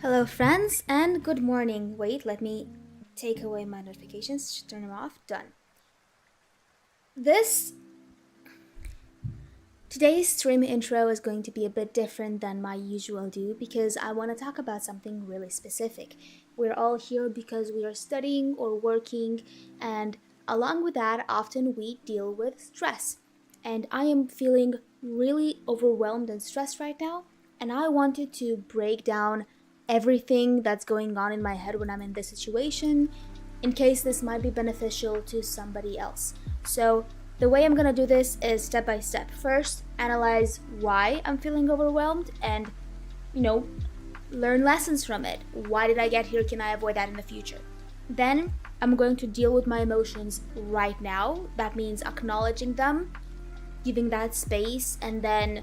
Hello, friends, and good morning. Wait, let me take away my notifications, turn them off. Done. This Today's stream intro is going to be a bit different than my usual do because I want to talk about something really specific. We're all here because we are studying or working, and along with that, often we deal with stress. And I am feeling really overwhelmed and stressed right now, and I wanted to break down everything that's going on in my head when I'm in this situation in case this might be beneficial to somebody else. So, the way I'm gonna do this is step by step. First, analyze why I'm feeling overwhelmed and, learn lessons from it. Why did I get here? Can I avoid that in the future? Then, I'm going to deal with my emotions right now. That means acknowledging them, giving that space, and then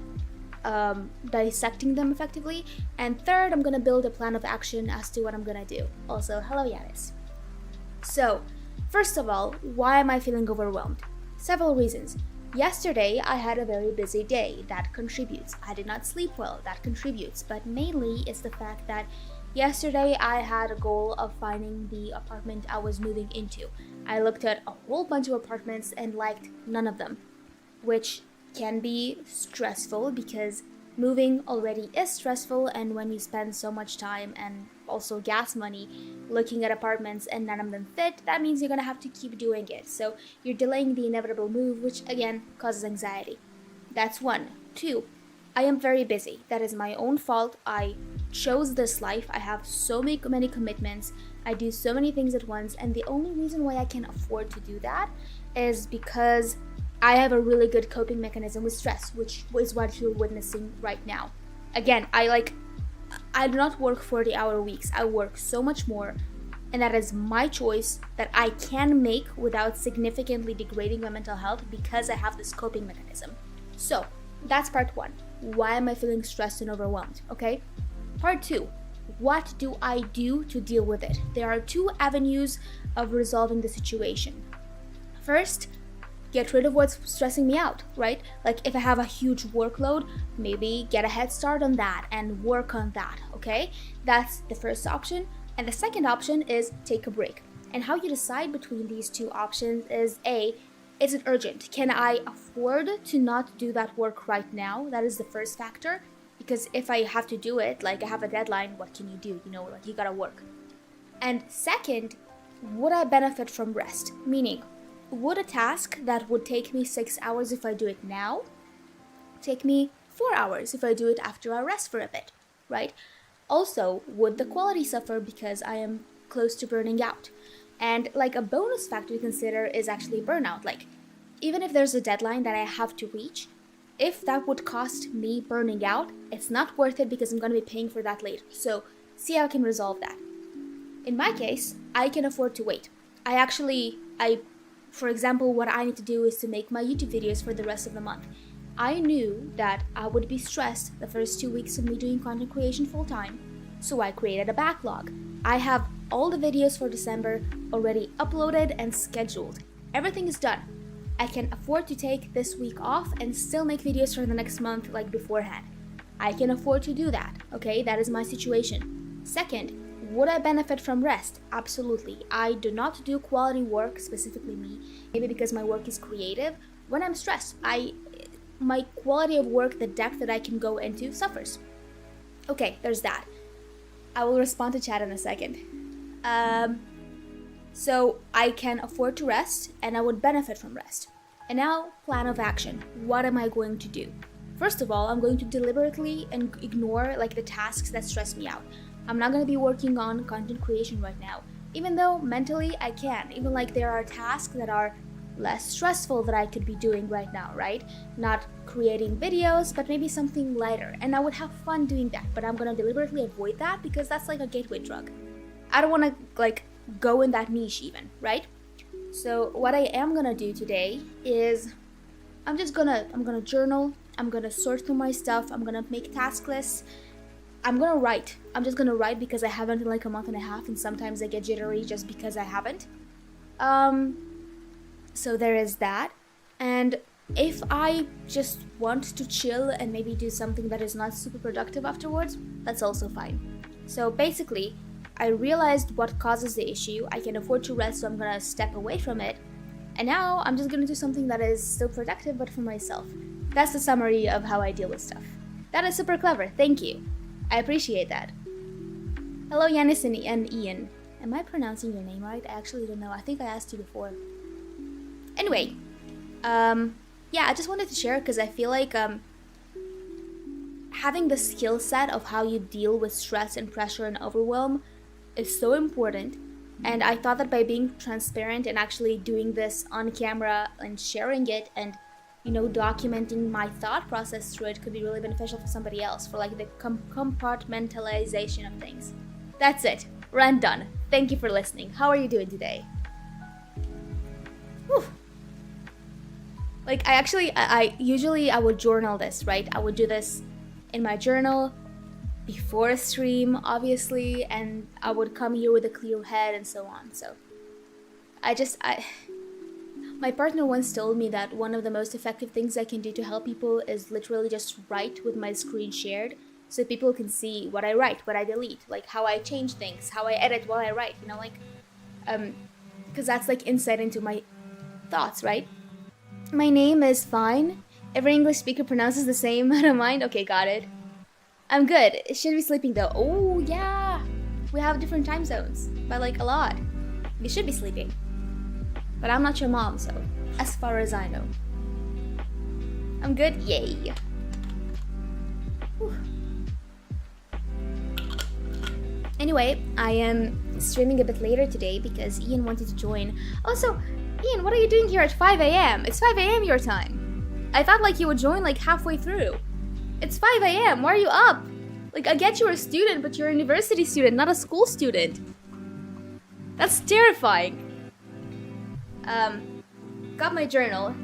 dissecting them effectively. And third, I'm gonna build a plan of action as to what I'm gonna do. Also, hello, Yanis. So, first of all, why am I feeling overwhelmed? Several reasons. Yesterday, I had a very busy day. That contributes. I did not sleep well. That contributes. But mainly, it's the fact that yesterday I had a goal of finding the apartment I was moving into. I looked at a whole bunch of apartments and liked none of them, which can be stressful because moving already is stressful, and when you spend so much time and also gas money looking at apartments and none of them fit, that means you're gonna have to keep doing it. So you're delaying the inevitable move, which again causes anxiety. That's one. Two, I am very busy. That is my own fault. I chose this life. I have so many commitments. I do so many things at once, and the only reason why I can afford to do that is because I have a really good coping mechanism with stress, which is what you're witnessing right now. Again, I do not work 40-hour weeks. I work so much more, and that is my choice that I can make without significantly degrading my mental health because I have this coping mechanism. So, that's part one. Why am I feeling stressed and overwhelmed? Okay? Part two. What do I do to deal with it? There are two avenues of resolving the situation. First, get rid of what's stressing me out, right? Like if I have a huge workload, maybe get a head start on that and work on that, okay? That's the first option. And the second option is take a break. And how you decide between these two options is A, is it urgent? Can I afford to not do that work right now? That is the first factor. Because if I have to do it, like I have a deadline, what can you do? Like you gotta work. And second, would I benefit from rest? Meaning, would a task that would take me 6 hours if I do it now take me 4 hours if I do it after I rest for a bit, right? Also, would the quality suffer because I am close to burning out? And like a bonus factor to consider is actually burnout. Like, even if there's a deadline that I have to reach, if that would cost me burning out, it's not worth it because I'm going to be paying for that later. So, see how I can resolve that. In my case, I can afford to wait. For example, what I need to do is to make my YouTube videos for the rest of the month. I knew that I would be stressed the first 2 weeks of me doing content creation full time, so I created a backlog. I have all the videos for December already uploaded and scheduled. Everything is done. I can afford to take this week off and still make videos for the next month like beforehand. I can afford to do that, okay? That is my situation. Second, would I benefit from rest? Absolutely. I do not do quality work, specifically me, maybe because my work is creative. When I'm stressed, my quality of work, the depth that I can go into suffers. Okay, there's that. I will respond to chat in a second. So I can afford to rest and I would benefit from rest. And now, plan of action. What am I going to do? First of all, I'm going to deliberately ignore the tasks that stress me out. I'm not going to be working on content creation right now, even though mentally I can. Even there are tasks that are less stressful that I could be doing right now, right? Not creating videos, but maybe something lighter. And I would have fun doing that, but I'm going to deliberately avoid that because that's like a gateway drug. I don't want to go in that niche even, right? So what I am going to do today is I'm going to journal. I'm going to sort through my stuff. I'm going to make task lists. I'm gonna write. I'm just gonna write because I haven't in a month and a half, and sometimes I get jittery just because I haven't. So there is that. And if I just want to chill and maybe do something that is not super productive afterwards, that's also fine. So basically, I realized what causes the issue. I can afford to rest, so I'm gonna step away from it. And now I'm just gonna do something that is still productive, but for myself. That's the summary of how I deal with stuff. That is super clever. Thank you. I appreciate that. Hello, Yanis and Ian. Am I pronouncing your name right? I actually don't know. I think I asked you before. Anyway, yeah, I just wanted to share because I feel like having the skill set of how you deal with stress and pressure and overwhelm is so important. And I thought that by being transparent and actually doing this on camera and sharing it and, documenting my thought process through it could be really beneficial for somebody else, for like the compartmentalization of things. That's it. Rant done. Thank you for listening. How are you doing today? Whew. Like, I usually would journal this, right? I would do this in my journal before a stream, obviously, and I would come here with a clear head and so on. So my partner once told me that one of the most effective things I can do to help people is literally just write with my screen shared so people can see what I write, what I delete, like how I change things, how I edit while I write, because that's like insight into my thoughts, right? My name is fine. Every English speaker pronounces the same. I don't mind. Okay, got it. I'm good. Should be sleeping though. Oh yeah, we have different time zones by like a lot. You should be sleeping, but I'm not your mom, so as far as I know, I'm good. Yay. Whew. Anyway, I am streaming a bit later today because Ian wanted to join. Also, Ian, what are you doing here at 5 a.m.? It's 5 a.m. your time. I thought like you would join like halfway through. It's 5 a.m. Why are you up? Like, I get you're a student, but you're a university student, not a school student. That's terrifying. Got my journal.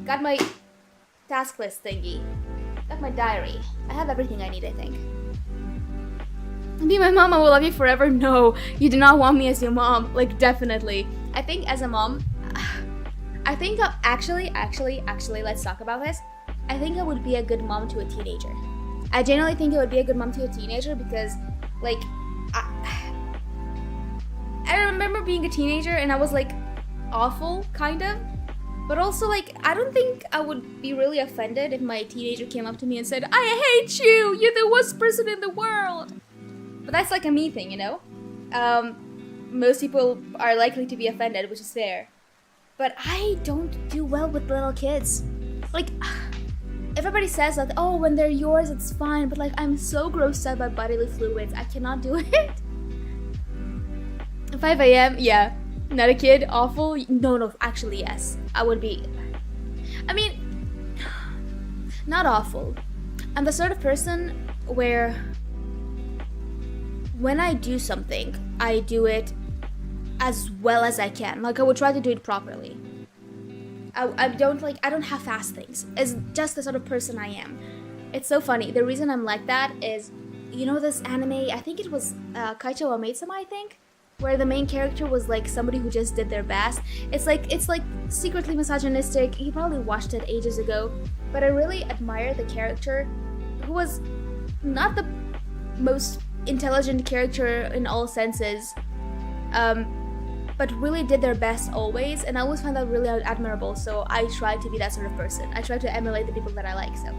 Got my task list thingy. Got my diary. I have everything I need, I think. Be my mom, I will love you forever. No, you do not want me as your mom. Like, definitely. I think as a mom, I think actually, let's talk about this. I think I would be a good mom to a teenager. I genuinely think I would be a good mom to a teenager because, like, I remember being a teenager and I was, like, awful, kind of. But also, like, I don't think I would be really offended if my teenager came up to me and said, I hate you! You're the worst person in the world! But that's, like, a me thing, you know? Most people are likely to be offended, which is fair. But I don't do well with little kids. Like, everybody says that, oh, when they're yours, it's fine. But, like, I'm so grossed out by bodily fluids. I cannot do it. 5 a.m., yeah. Not a kid, awful. No, actually, yes. I would be. I mean, not awful. I'm the sort of person where when I do something, I do it as well as I can. Like, I would try to do it properly. I don't half-ass things. It's just the sort of person I am. It's so funny. The reason I'm like that is, you know this anime, I think it was Kaicho wa Maid-sama, I think? Where the main character was like somebody who just did their best. It's like secretly misogynistic. He probably watched it ages ago. But I really admire the character who was not the most intelligent character in all senses. But really did their best always, and I always find that really admirable, so I try to be that sort of person. I try to emulate the people that I like, so.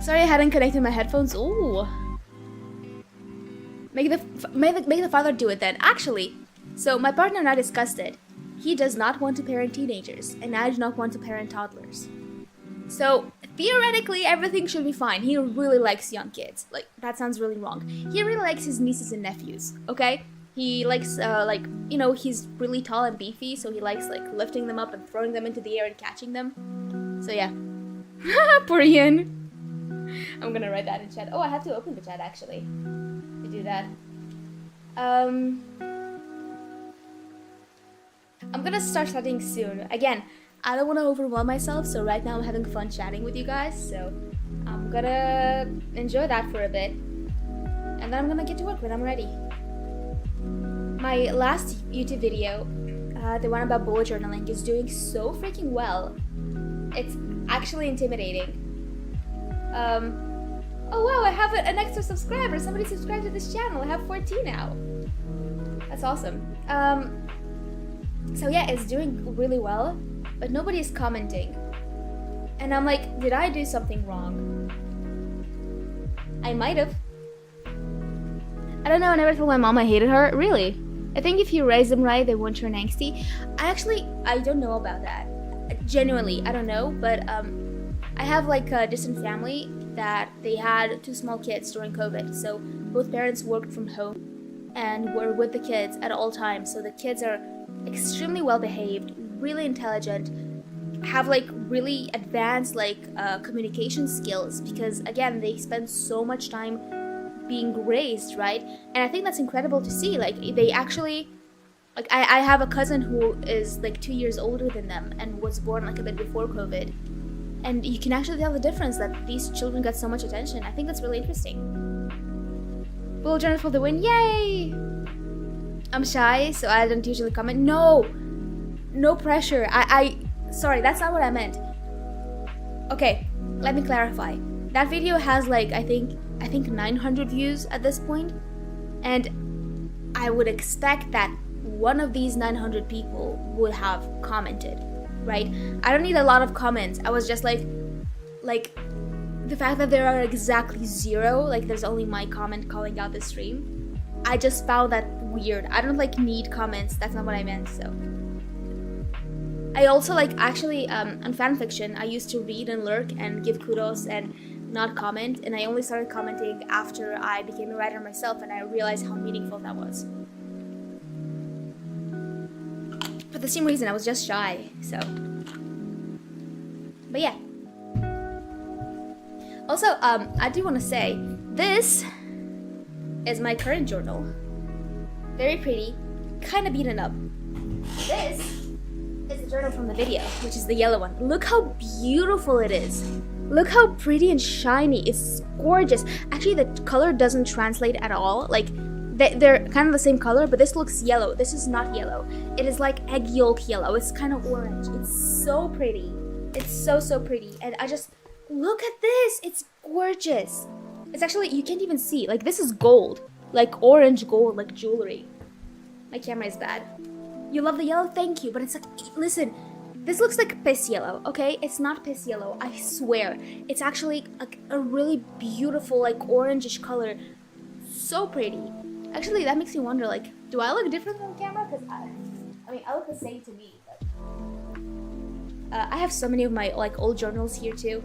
Sorry I hadn't connected my headphones. Ooh. Make the father do it then. Actually, so my partner and I discussed it. He does not want to parent teenagers, and I do not want to parent toddlers. So, theoretically, everything should be fine. He really likes young kids. Like, that sounds really wrong. He really likes his nieces and nephews, okay? He likes, he's really tall and beefy, so he likes, like, lifting them up and throwing them into the air and catching them. So, yeah. Poor Ian. I'm gonna write that in chat. Oh, I have to open the chat, actually, to do that. I'm gonna start studying soon. Again, I don't want to overwhelm myself, so right now I'm having fun chatting with you guys, so I'm gonna enjoy that for a bit. And then I'm gonna get to work when I'm ready. My last YouTube video, the one about bullet journaling, is doing so freaking well. It's actually intimidating. Oh wow, I have an extra subscriber. Somebody subscribed to this channel. I have 14 now. That's awesome. So yeah, it's doing really well, but nobody is commenting. And I'm like, did I do something wrong? I might have. I don't know, I never told my mom I hated her. Really? I think if you raise them right, they won't turn angsty. I don't know about that. Genuinely, I don't know, but I have like a distant family that they had 2 small kids during COVID. So both parents worked from home and were with the kids at all times. So the kids are extremely well behaved, really intelligent, have like really advanced like communication skills, because again, they spend so much time being raised, right? And I think that's incredible to see. Like they actually, like I have a cousin who is like 2 years older than them and was born like a bit before COVID, and you can actually tell the difference that these children got so much attention. I think that's really interesting. Bullet journal for the win, yay! I'm shy, so I don't usually comment. No pressure. Sorry, that's not what I meant. Okay, let me clarify. That video has like I think 900 views at this point, and I would expect that one of these 900 people would have commented, right? I don't need a lot of comments. I was just like the fact that there are exactly 0, like there's only my comment calling out the stream, I just found that weird. I don't like need comments. That's not what I meant. So I also like actually on fanfiction I used to read and lurk and give kudos and not comment, and I only started commenting after I became a writer myself and I realized how meaningful that was. For the same reason, I was just shy, so. But yeah. Also, I do want to say, this is my current journal. Very pretty, kind of beaten up. This is the journal from the video, which is the yellow one. Look how beautiful it is. Look how pretty and shiny. It's gorgeous. Actually, the color doesn't translate at all. Like, they're kind of the same color, but this looks yellow. This is not yellow. It is like egg yolk yellow. It's kind of orange. It's so pretty. It's so pretty. And I just, look at this. It's gorgeous. It's actually, you can't even see. Like, this is gold. Like, orange gold, like jewelry. My camera is bad. You love the yellow? Thank you. But it's like, listen. This looks like piss yellow, okay? It's not piss yellow, I swear. It's actually a really beautiful, like, orangish color. So pretty. Actually, that makes me wonder, like, do I look different on camera? Because I mean, I look the same to me. But, I have so many of my, like, old journals here, too.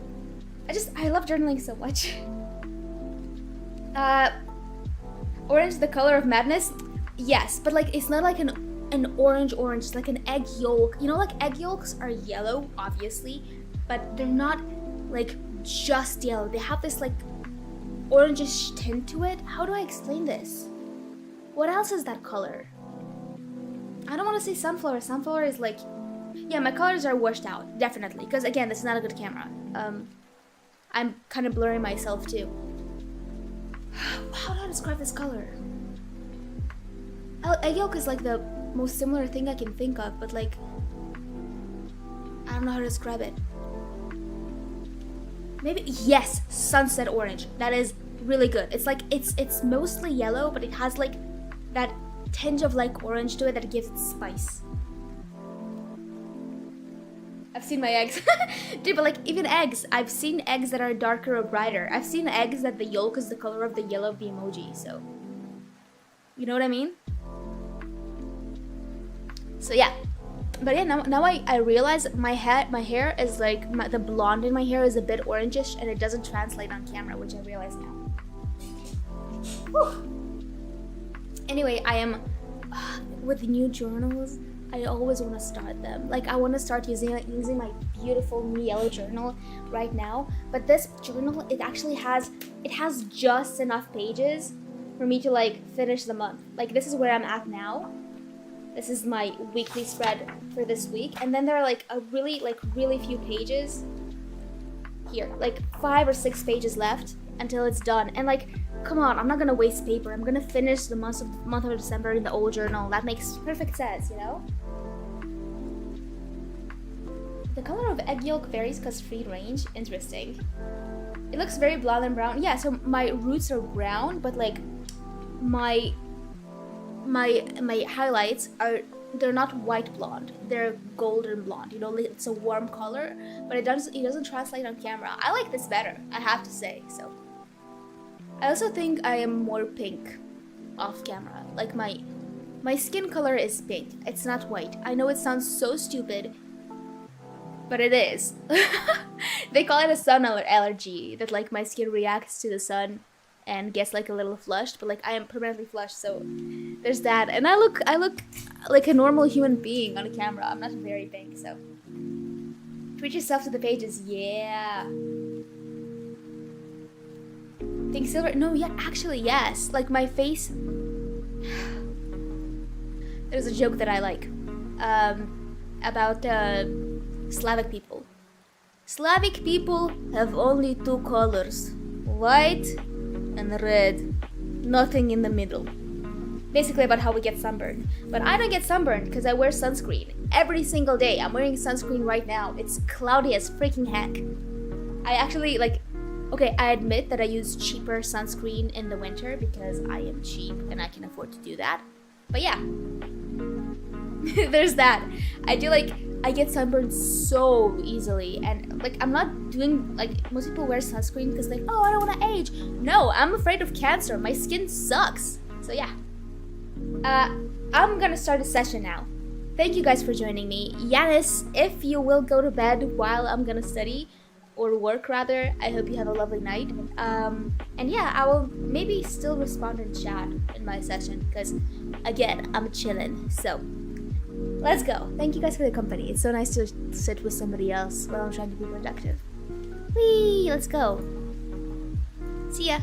I love journaling so much. Orange, the color of madness? Yes, but, like, it's not like an orange, it's like an egg yolk. You know, like egg yolks are yellow, obviously, but they're not like just yellow. They have this like orangish tint to it. How do I explain this? What else is that color? I don't want to say sunflower. Sunflower is like, yeah, my colors are washed out, definitely. Because again, this is not a good camera. I'm kind of blurring myself too. How do I describe this color? Egg yolk is like the most similar thing I can think of, but like, I don't know how to describe it. Maybe, yes, sunset orange. That is really good. It's like, it's mostly yellow, but it has like that tinge of like orange to it that gives it spice. I've seen my eggs. Dude, but like even eggs, I've seen eggs that are darker or brighter. I've seen eggs that the yolk is the color of the yellow of the emoji, so. You know what I mean? So yeah, but yeah, now I realize my hair is like, the blonde in my hair is a bit orangish and it doesn't translate on camera, which I realize now. Whew. Anyway, I am, with new journals, I always want to start them. Like, I want to start using my beautiful new yellow journal right now, but this journal, it has just enough pages for me to like finish the month. Like, this is where I'm at now. This is my weekly spread for this week. And then there are like really few pages here, like 5 or 6 pages left until it's done. And like, come on, I'm not gonna waste paper. I'm gonna finish the month of December in the old journal. That makes perfect sense, you know? The color of egg yolk varies because free range. Interesting. It looks very blonde and brown. Yeah, so my roots are brown, but like my my highlights are, they're not white blonde. They're golden blonde. You know, it's a warm color, but it doesn't translate on camera. I like this better, I have to say. So I also think I am more pink off camera. Like my skin color is pink. It's not white. I know it sounds so stupid, but it is. They call it a sun allergy, that like my skin reacts to the sun and gets like a little flushed, but like I am permanently flushed, so there's that. And I look like a normal human being on camera. I'm not very pink, so treat yourself to the pages. Yeah. Think silver? No, yeah, actually yes. Like my face. There's a joke that I like about Slavic people. Slavic people have only two colors, white and red, nothing in the middle. Basically about how we get sunburned. But I don't get sunburned because I wear sunscreen every single day. I'm wearing sunscreen right now. It's cloudy as freaking heck. I actually like, okay, I admit that I use cheaper sunscreen in the winter because I am cheap and I can afford to do that. But yeah, there's that. I do like, I get sunburned so easily, and like I'm not doing like most people wear sunscreen because like, oh, I don't want to age. No, I'm afraid of cancer. My skin sucks. So yeah, I'm gonna start a session now. Thank you guys for joining me. Yanis, if you will go to bed while I'm gonna study or work rather, I hope you have a lovely night. And yeah, I will maybe still respond in chat in my session because again, I'm chilling. So let's go. Thank you guys for the company. It's so nice to sit with somebody else while I'm trying to be productive. Whee! Let's go. See ya.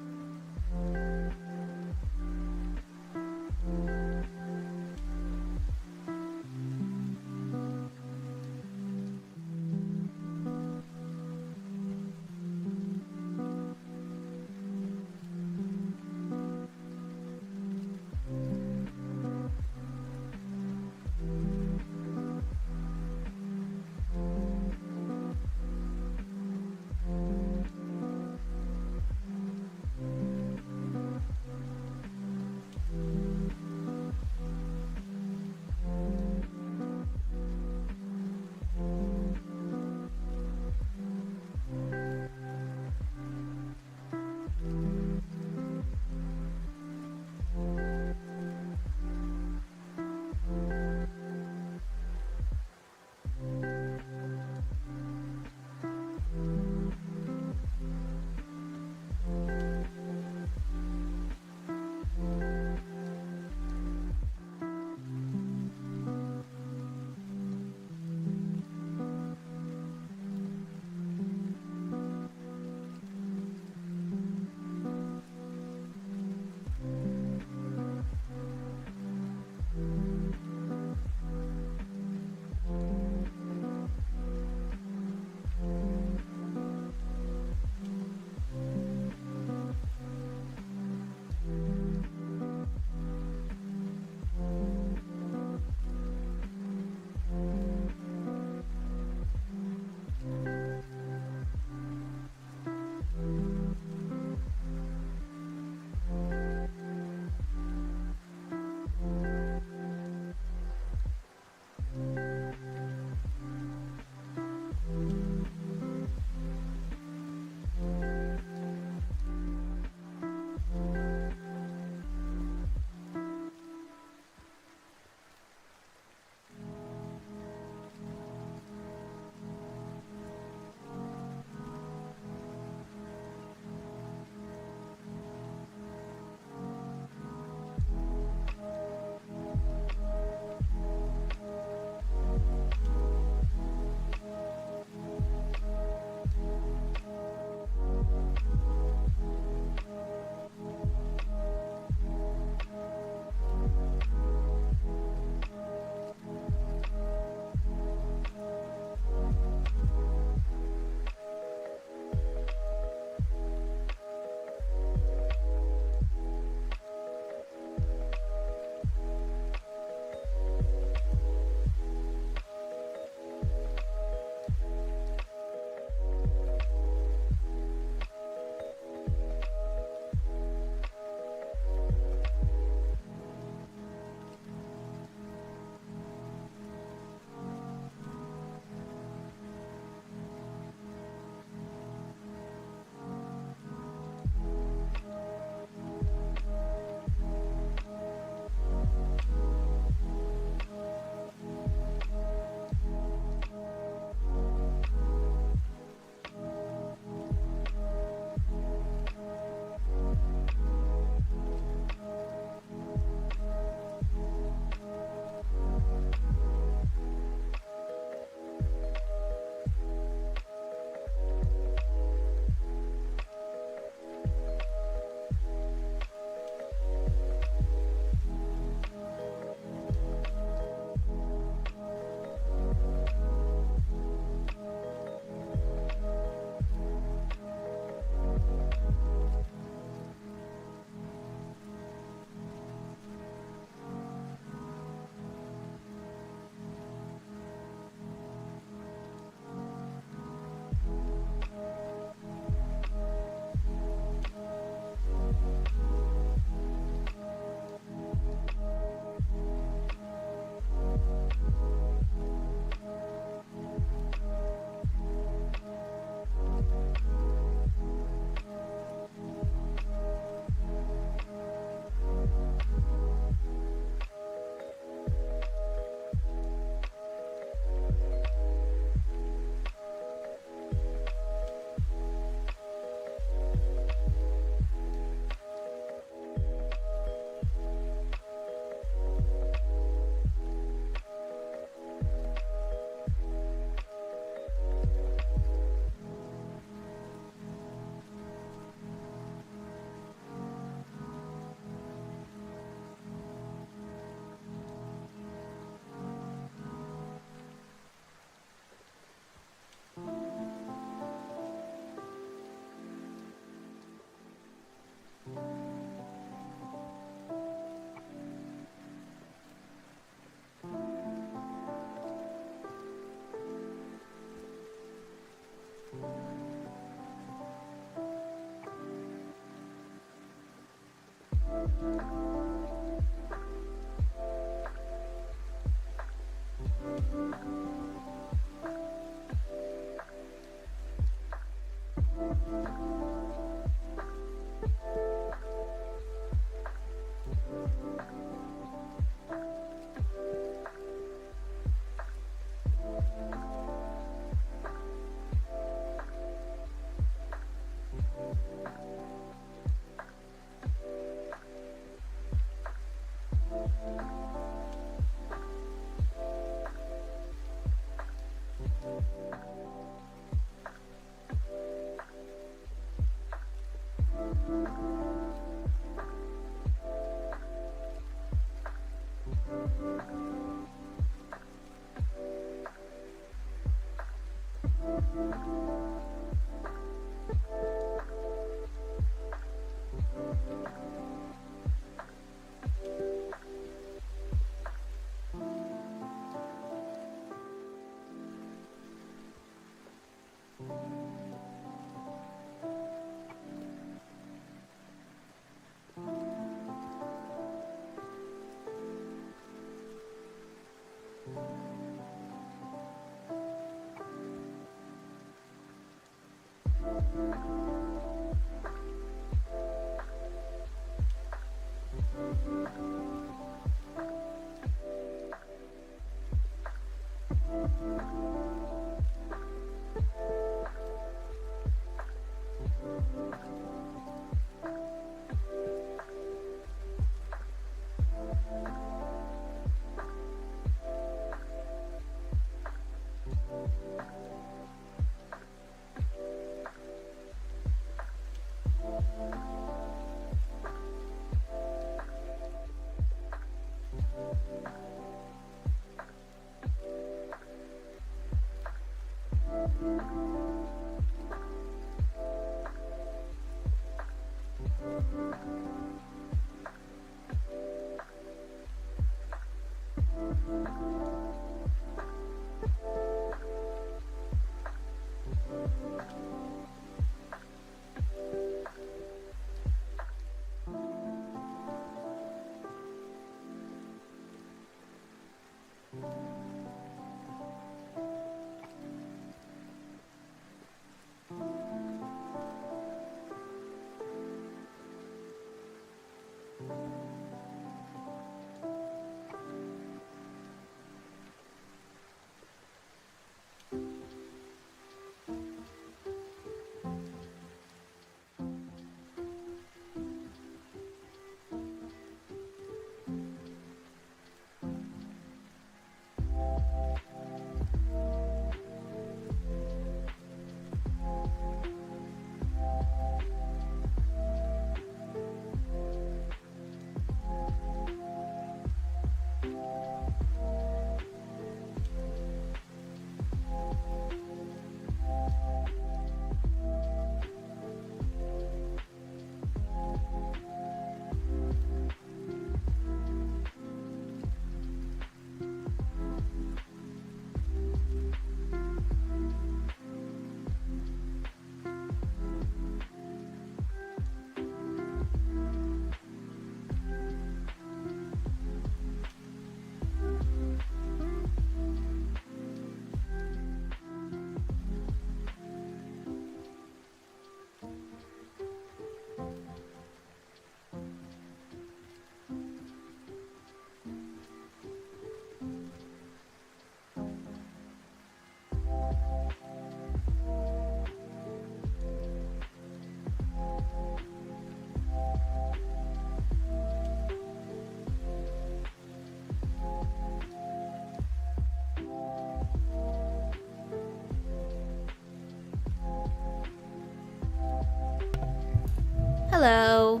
Hello.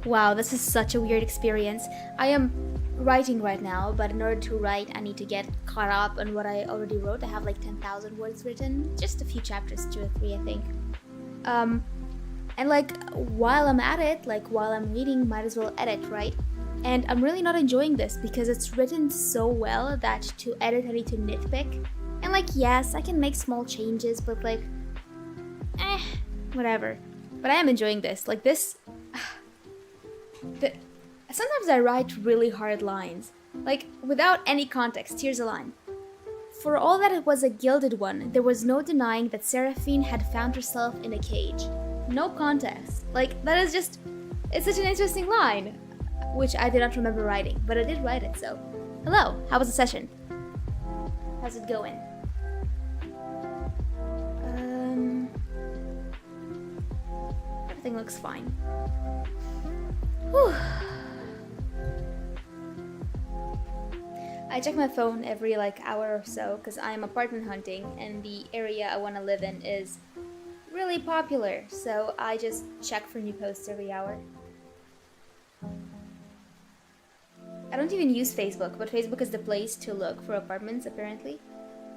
Wow, this is such a weird experience. I am writing right now, but in order to write, I need to get caught up on what I already wrote. I have like 10,000 words written, just a few chapters, two or three, I think. Um, and like while I'm at it, like while I'm reading, might as well edit, right? And I'm really not enjoying this because it's written so well that to edit, I need to nitpick. And like, yes, I can make small changes, but like, whatever. But I am enjoying this. Like this, The, Sometimes I write really hard lines, like without any context. Here's a line. For all that it was a gilded one, there was no denying that Seraphine had found herself in a cage. No context. Like, that is just... It's such an interesting line, which I did not remember writing, but I did write it, so... Hello, how was the session? How's it going? Everything looks fine. Whew. I check my phone every hour or so because I'm apartment hunting and the area I want to live in is really popular, so I just check for new posts every hour. I don't even use Facebook, but Facebook is the place to look for apartments apparently.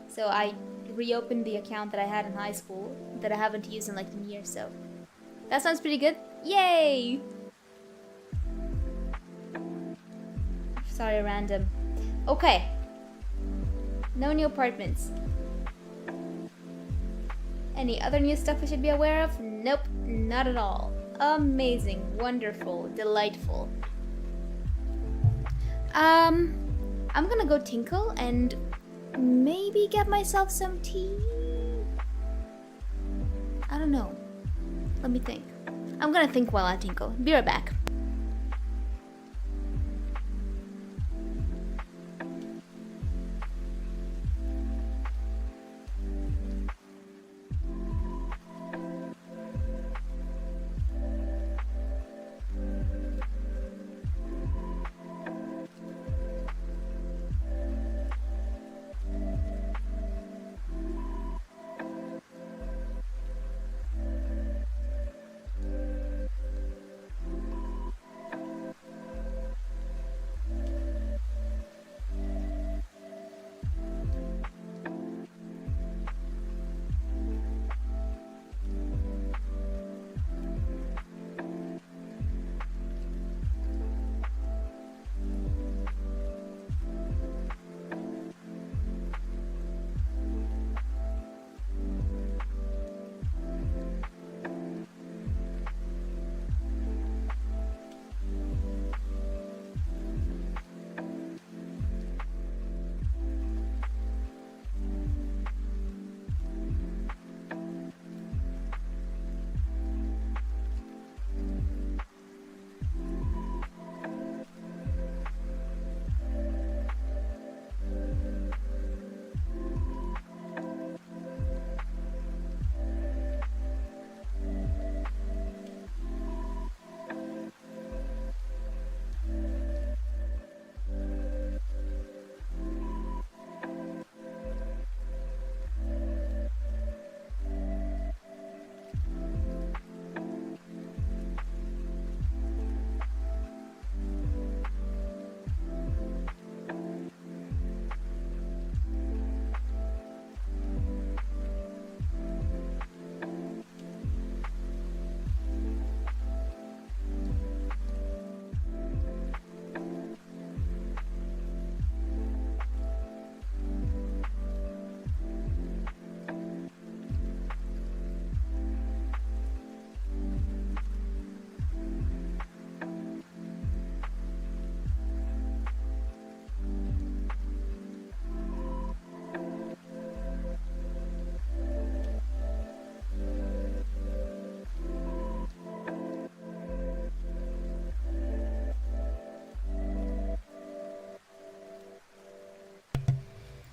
So I reopened the account that I had in high school that I haven't used in 10 years, so that sounds pretty good. Yay! Sorry, random. Okay. No new apartments. Any other new stuff I should be aware of? Nope, not at all. Amazing, wonderful, delightful. I'm gonna go tinkle and maybe get myself some tea. I don't know. Let me think. I'm gonna think while I tinkle. Be right back.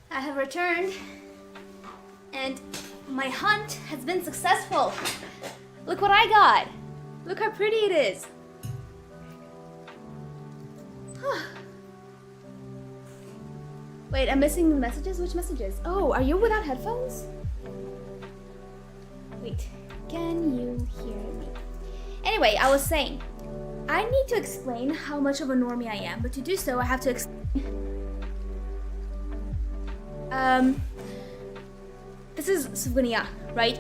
I have returned, and my hunt has been successful. Look what I got. Look how pretty it is. Wait, I'm missing the messages? Which messages? Oh, are you without headphones? Wait, can you hear me? Anyway, I was saying, I need to explain how much of a normie I am, but to do so, I have to explain. This is souvenir, right?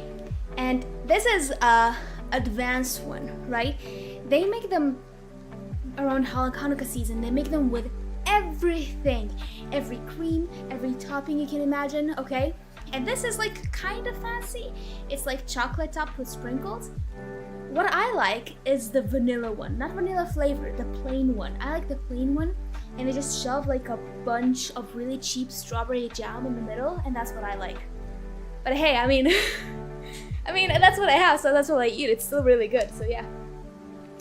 And this is a advanced one, right? They make them around Hanukkah season. They make them with everything, every cream, every topping you can imagine, okay? And this is like kind of fancy. It's like chocolate topped with sprinkles. What I like is the vanilla one, not vanilla flavor, the plain one. I like the plain one, and they just shove like a bunch of really cheap strawberry jam in the middle, and that's what I like. But hey, I mean, I mean that's what I have, so that's what I eat. It's still really good, so yeah.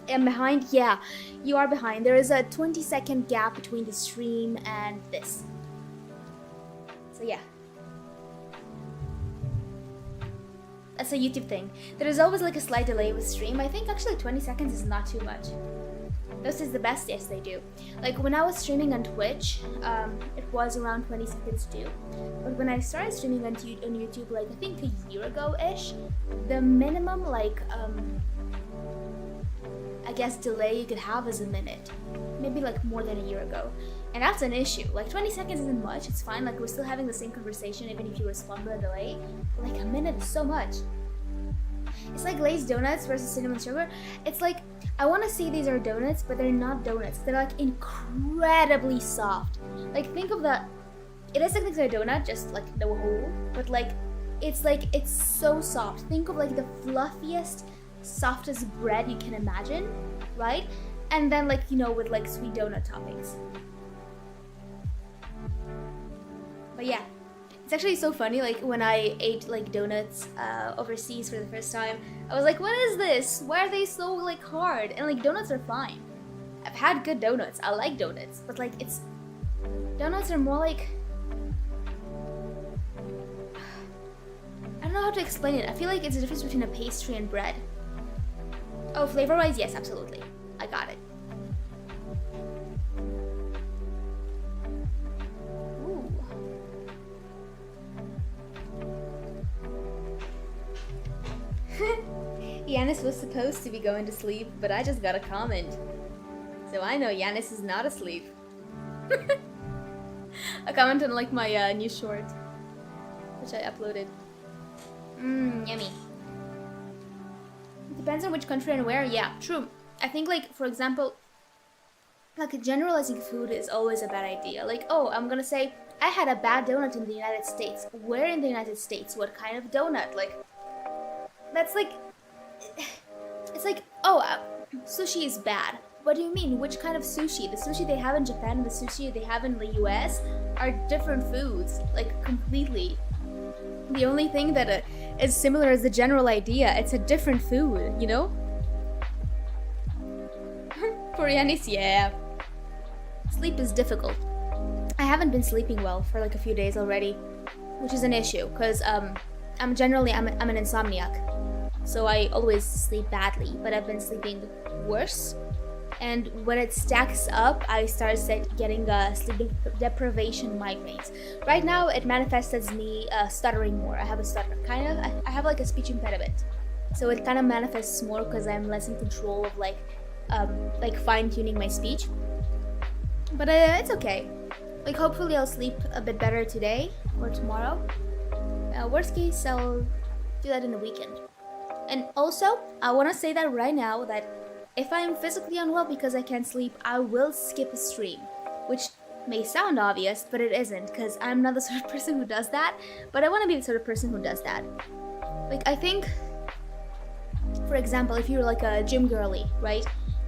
I'm behind? Yeah, you are behind. There is a 20-second gap between the stream and this. So yeah. That's a YouTube thing. There is always like a slight delay with stream. I think actually 20 seconds is not too much. This is the best, yes they do. Like when I was streaming on Twitch, it was around 20 seconds too. But when I started streaming on YouTube, like I think a year ago-ish, the minimum like, I guess delay you could have is a minute. Maybe like more than a year ago. And that's an issue. Like 20 seconds isn't much, it's fine. Like we're still having the same conversation even if you respond with a delay. But like a minute is so much. It's like glazed donuts versus cinnamon sugar. It's like, I want to say these are donuts, but they're not donuts. They're like incredibly soft. Like think of the, it is technically a donut, just like no hole. But like, it's so soft. Think of like the fluffiest, softest bread you can imagine, right? And then like, you know, with like sweet donut toppings. But yeah, it's actually so funny, like when I ate like donuts overseas for the first time, I was like, what is this? Why are they so like hard? And like donuts are fine. I've had good donuts, I like donuts, but like donuts are more like, I don't know how to explain it. I feel like it's a difference between a pastry and bread. Oh, flavor-wise, yes, absolutely. I got it. Ooh. Yanis was supposed to be going to sleep, but I just got a comment. So I know Yanis is not asleep. A comment on like my new short, which I uploaded. Yummy. Depends on which country and where. Yeah, true. I think like, for example, like generalizing food is always a bad idea. Like, oh, I'm gonna say, I had a bad donut in the United States. Where in the United States? What kind of donut? Like, that's like, it's like, oh, sushi is bad. What do you mean? Which kind of sushi? The sushi they have in Japan and the sushi they have in the US are different foods, like completely. The only thing that is similar is the general idea. It's a different food, you know? For Yanis, yeah. Sleep is difficult. I haven't been sleeping well for like a few days already, which is an issue, because I'm an insomniac. So I always sleep badly, but I've been sleeping worse. And when it stacks up, I start getting sleep deprivation migraines. Right now, it manifests as me stuttering more. I have a stutter, kind of. I have like a speech impediment, so it kind of manifests more because I'm less in control of like fine-tuning my speech. But it's okay. Like hopefully I'll sleep a bit better today or tomorrow. Worst case, I'll do that in the weekend. And also, I want to say that right now that if I'm physically unwell because I can't sleep, I will skip a stream, which may sound obvious, but it isn't, because I'm not the sort of person who does that, but I want to be the sort of person who does that. Like, I think, for example, if you're like a gym girly, right,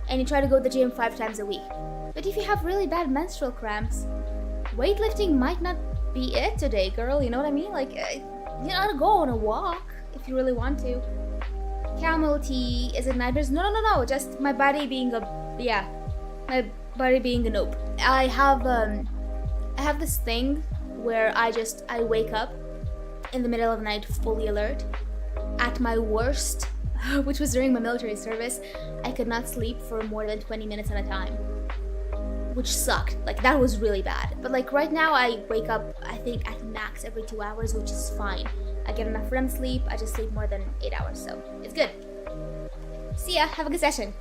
and you try to go to the gym 5 times a week, but if you have really bad menstrual cramps, weightlifting might not be it today, girl, you know what I mean? Like, you know, go on a walk if you really want to. Camel tea, is it nightmares? No, just my body being a nope. I have this thing where I wake up in the middle of the night fully alert. At my worst, which was during my military service, I could not sleep for more than 20 minutes at a time, which sucked. Like, that was really bad. But like right now I wake up, I think at max every 2 hours, which is fine. I get enough REM sleep, I just sleep more than 8 hours, so it's good. See ya, have a good session.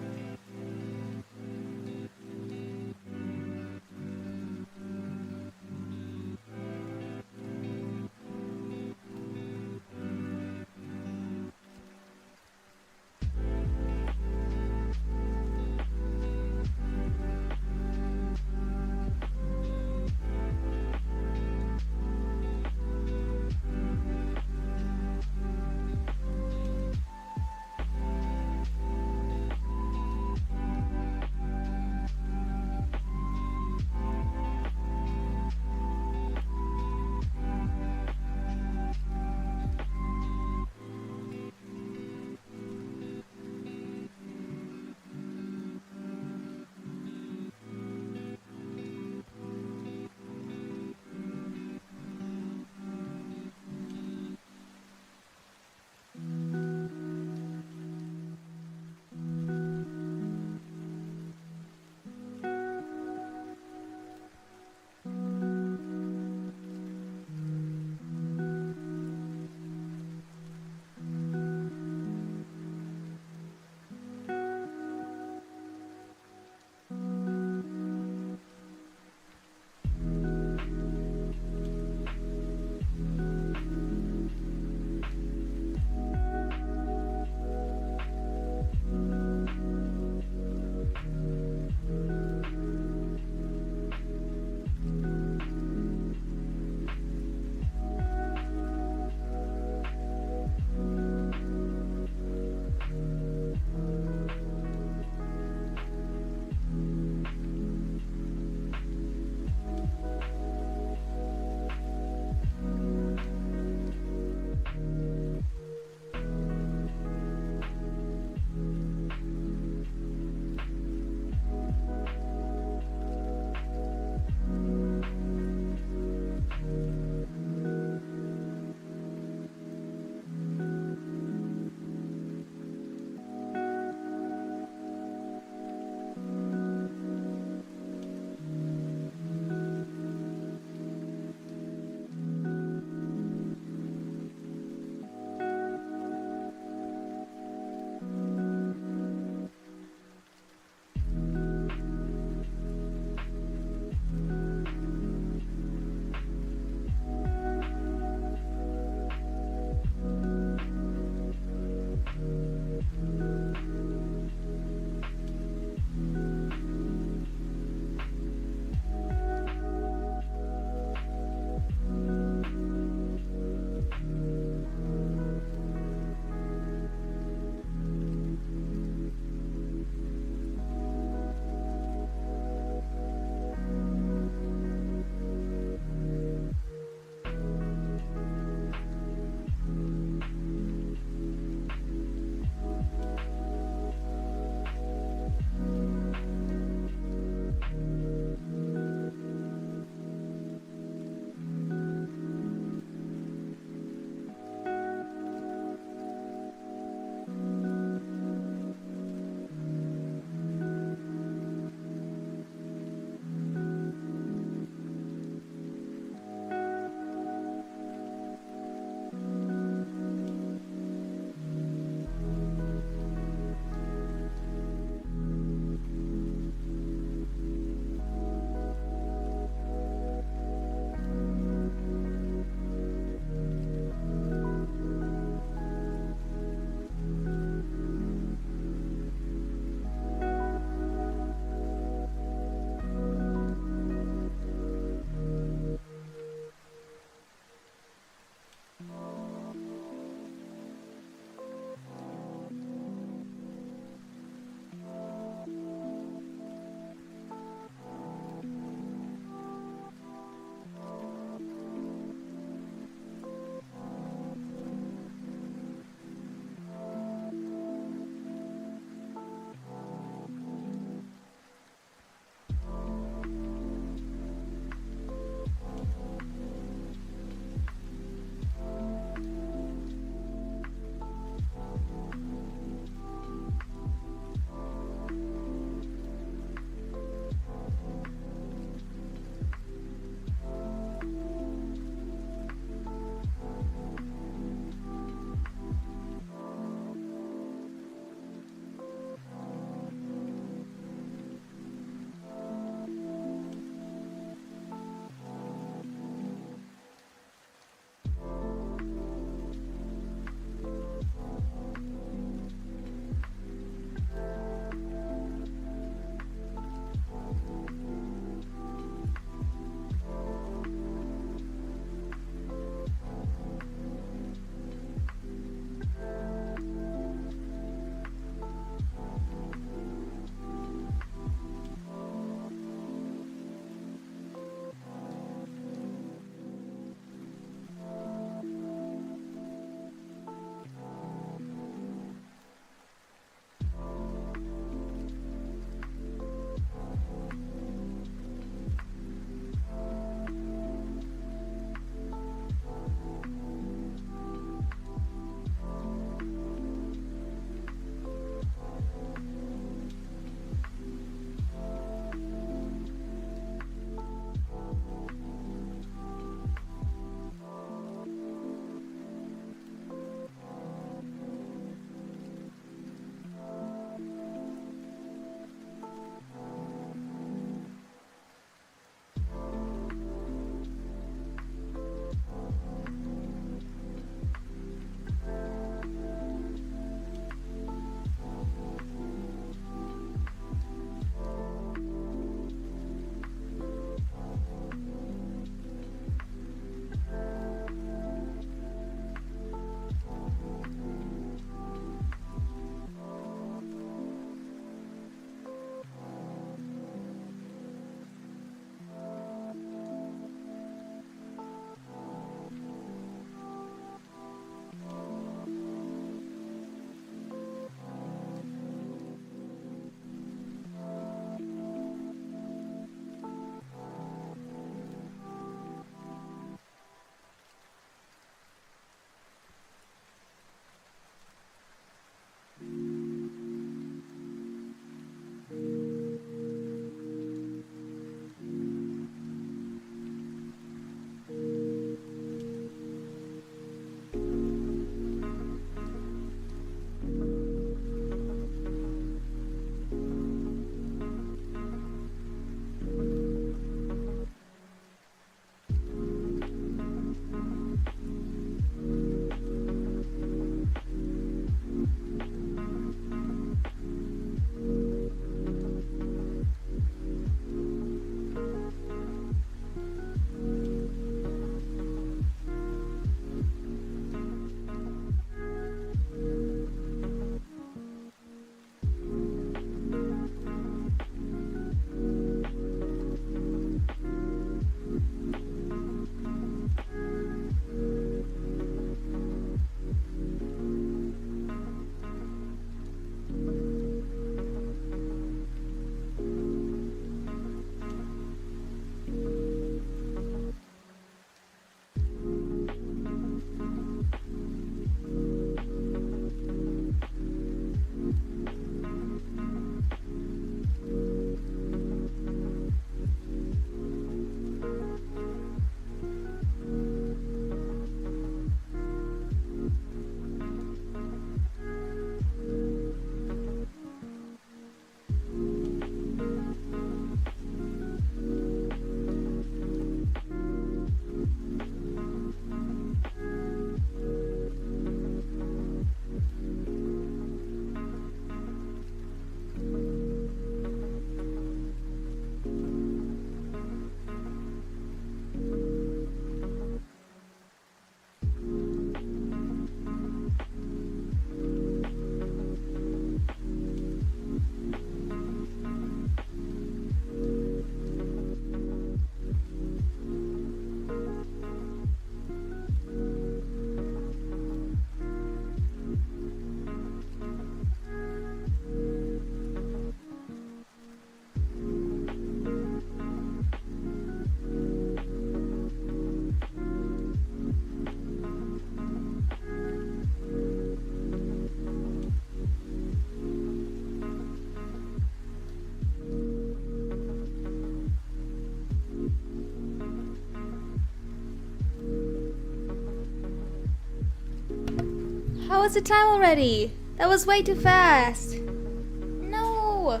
How was the time already? That was way too fast. No.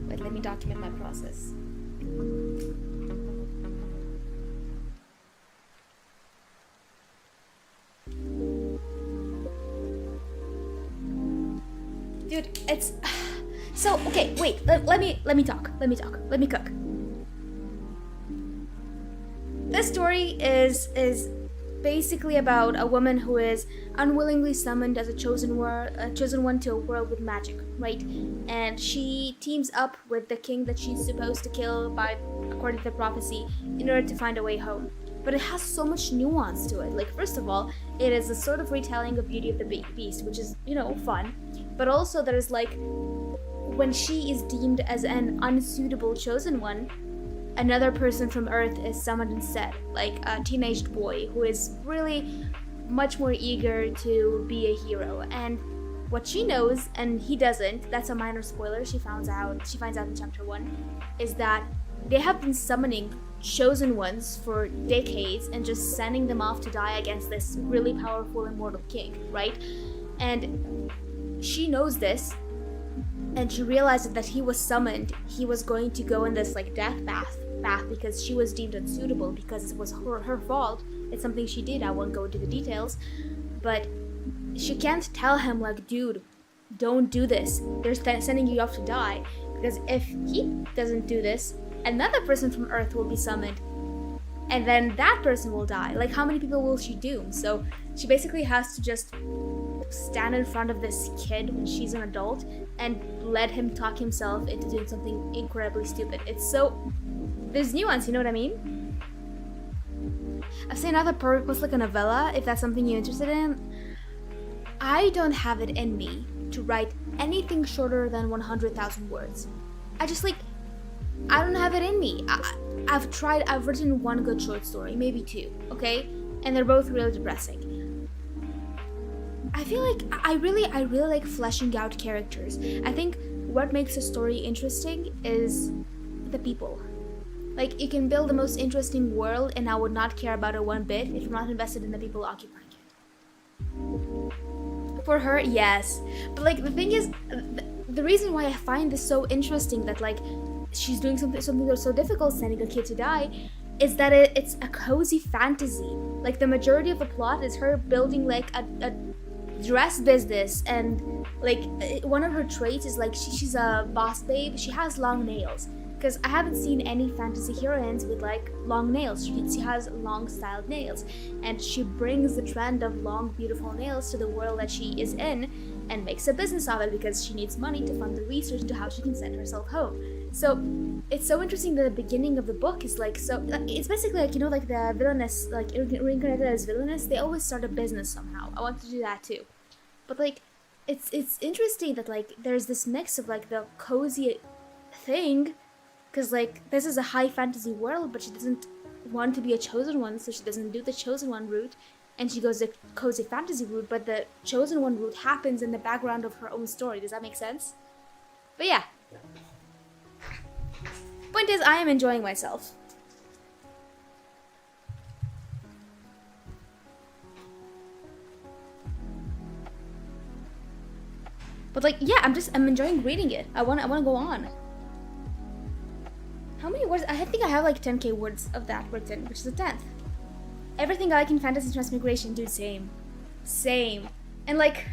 Wait, let me document my process. Dude, it's so okay. Wait, let me talk. Let me cook. This story is basically about a woman who is unwillingly summoned as a chosen one to a world with magic, right? And she teams up with the king that she's supposed to kill by, according to the prophecy, in order to find a way home. But it has so much nuance to it. Like, first of all, it is a sort of retelling of Beauty of the Beast, which is, fun. But also there's like, when she is deemed as an unsuitable chosen one, another person from Earth is summoned instead, like a teenaged boy who is really much more eager to be a hero. And what she knows, and he doesn't, that's a minor spoiler, she finds out in chapter 1, is that they have been summoning chosen ones for decades and just sending them off to die against this really powerful immortal king, right? And she knows this, and she realizes that he was summoned, he was going to go in this like death path because she was deemed unsuitable because it was her fault. It's something she did, I won't go into the details, but she can't tell him like, dude, don't do this, they're sending you off to die, because if he doesn't do this, another person from Earth will be summoned, and then that person will die. Like, how many people will she doom? So she basically has to just stand in front of this kid when she's an adult and let him talk himself into doing something incredibly stupid. There's nuance, you know what I mean? I've seen other purpose like a novella, if that's something you're interested in. I don't have it in me to write anything shorter than 100,000 words. I don't have it in me. I've written one good short story, maybe two, okay? And they're both really depressing. I feel like I really like fleshing out characters. I think what makes a story interesting is the people. Like, you can build the most interesting world and I would not care about it one bit if I'm not invested in the people occupying it. For her, yes. But like, the thing is, the reason why I find this so interesting, that like she's doing something that's so difficult, sending a kid to die, is that it's a cozy fantasy. Like, the majority of the plot is her building like a dress business, and like one of her traits is like she's a boss babe. She has long nails, because I haven't seen any fantasy heroines with like long nails. She has long styled nails, and she brings the trend of long beautiful nails to the world that she is in and makes a business of it because she needs money to fund the research into how she can send herself home. So it's so interesting that the beginning of the book is like, so it's basically like, like the villainess, like reincarnated as villainess, they always start a business somehow. I want to do that too. But like, it's interesting that like there's this mix of like the cozy thing, because like this is a high fantasy world, but she doesn't want to be a chosen one, so she doesn't do the chosen one route, and she goes the cozy fantasy route, but the chosen one route happens in the background of her own story. Does that make sense? But yeah. Point is, I am enjoying myself. But like, yeah, I'm enjoying reading it. I wanna go on. How many words? I think I have like 10k words of that written, which is a 10th. Everything I like in fantasy transmigration, dude, same. And like,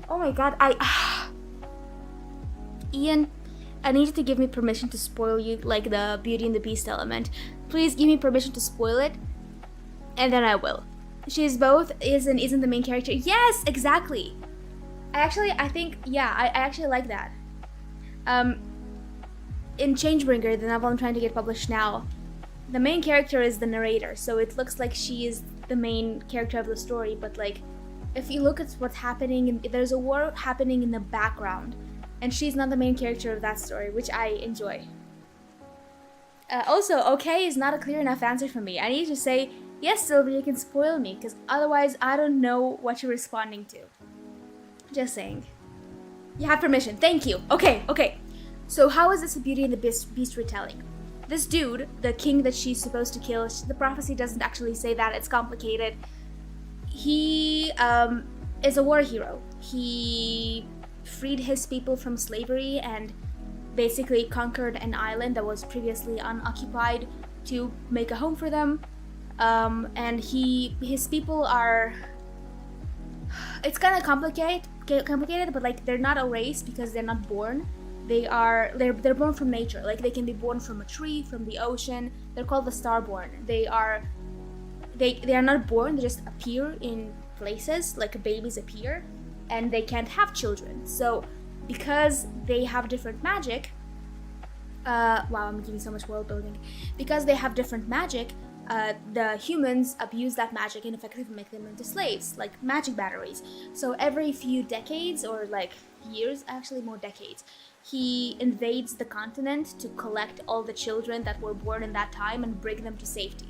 oh my god, Ian, I need you to give me permission to spoil you like the Beauty and the Beast element. Please give me permission to spoil it, and then I will. She's both is and isn't the main character. Yes, exactly. I actually like that. In Changebringer, the novel I'm trying to get published now, the main character is the narrator, so it looks like she is the main character of the story, but like, if you look at what's happening, there's a war happening in the background, and she's not the main character of that story, which I enjoy. Also, okay is not a clear enough answer for me. I need to say, yes, Sylvia, you can spoil me, because otherwise I don't know what you're responding to. Just saying. You have permission. Thank you. Okay. So how is this a Beauty and the Beast retelling? This dude, the king that she's supposed to kill, the prophecy doesn't actually say that, it's complicated. He is a war hero. He freed his people from slavery and basically conquered an island that was previously unoccupied to make a home for them. And his people are, it's kind of complicated, but like they're not a race because they're not born. They're born from nature. Like they can be born from a tree, from the ocean. They're called the starborn. They are not born. They just appear in places like babies appear, and they can't have children. So because they have different magic, wow, I'm giving so much world building. Because they have different magic, the humans abuse that magic and effectively make them into slaves, like magic batteries. So every few decades, or like years, actually more decades, he invades the continent to collect all the children that were born in that time and bring them to safety.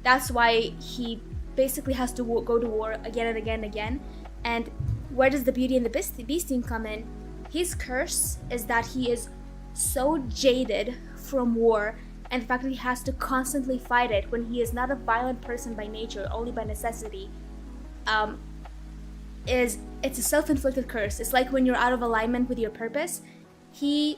That's why he basically has to go to war again and again and again. And where does the Beauty and the Beast theme come in? His curse is that he is so jaded from war and the fact that he has to constantly fight it when he is not a violent person by nature, only by necessity. It's a self-inflicted curse. It's like when you're out of alignment with your purpose. He's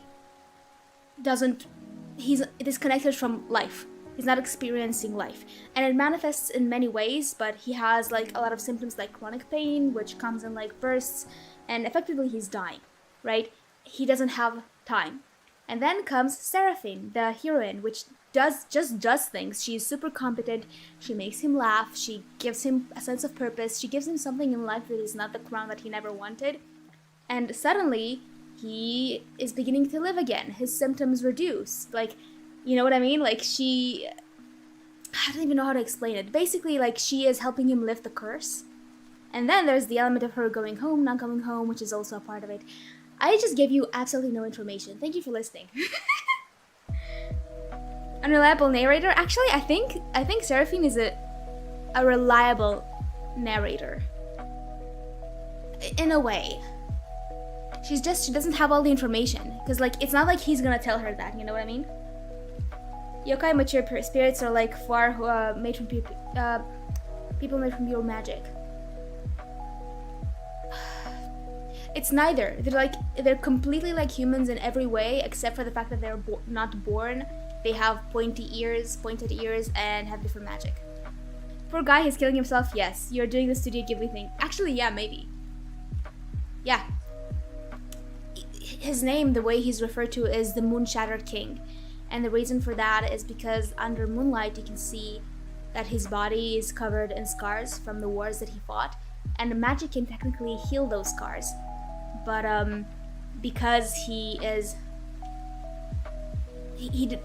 disconnected from life. He's not experiencing life. And it manifests in many ways, but he has like a lot of symptoms like chronic pain, which comes in like bursts, and effectively he's dying, right? He doesn't have time. And then comes Seraphine, the heroine, which does things. She's super competent. She makes him laugh. She gives him a sense of purpose. She gives him something in life that is not the crown that he never wanted. And suddenly, he is beginning to live again. His symptoms reduce. Like, you know what I mean? Like, I don't even know how to explain it. Basically, like, she is helping him lift the curse. And then there's the element of her going home, not going home, which is also a part of it. I just gave you absolutely no information. Thank you for listening. Unreliable narrator? Actually, I think Seraphine is a reliable narrator. In a way. She doesn't have all the information. Because, like, it's not like he's gonna tell her that, you know what I mean? Yokai mature spirits are like far made from people made from pure magic. It's neither. They're completely like humans in every way, except for the fact that they're not born. They have pointed ears, and have different magic. Poor guy, he's killing himself. Yes, you're doing the Studio Ghibli thing. Actually, yeah, maybe. Yeah. His name, the way he's referred to, is the Moonshattered King. And the reason for that is because under moonlight you can see that his body is covered in scars from the wars that he fought, and the magic can technically heal those scars. But because he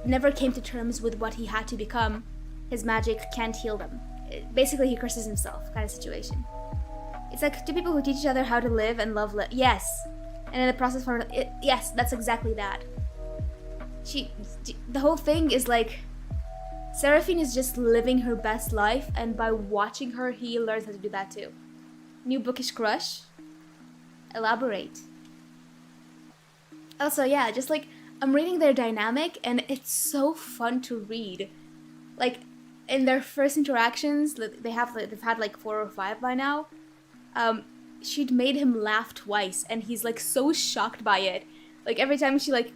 never came to terms with what he had to become, his magic can't heal them. Basically, he curses himself, kind of situation. It's like two people who teach each other how to live and love. Yes, and in the process yes, that's exactly that. The whole thing is like, Seraphine is just living her best life, and by watching her, he learns how to do that too. New bookish crush? Elaborate. Also, yeah, just like, I'm reading their dynamic, and it's so fun to read. Like, in their first interactions, they've had like 4 or 5 by now. She'd made him laugh twice, and he's like so shocked by it. Like every time she like,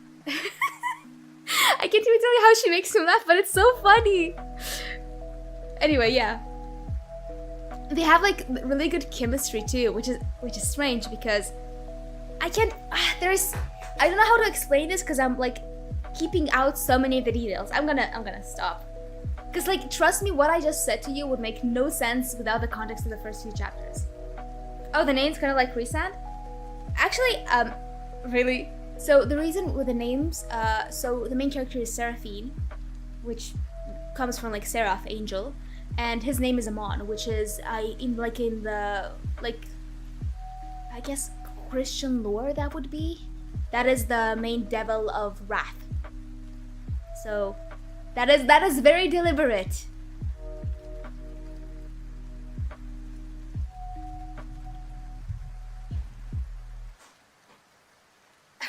I can't even tell you how she makes him laugh, but it's so funny. Anyway, yeah. They have like really good chemistry too, which is strange because I don't know how to explain this because I'm like keeping out so many of the details. I'm gonna stop. Because like, trust me, what I just said to you would make no sense without the context of the first few chapters. Oh, the name's kind of like Rhysand? Actually, really? So the reason with the names, so the main character is Seraphine, which comes from like Seraph, angel, and his name is Amon, which is in the I guess Christian lore that would be. That is the main devil of wrath. So that is very deliberate.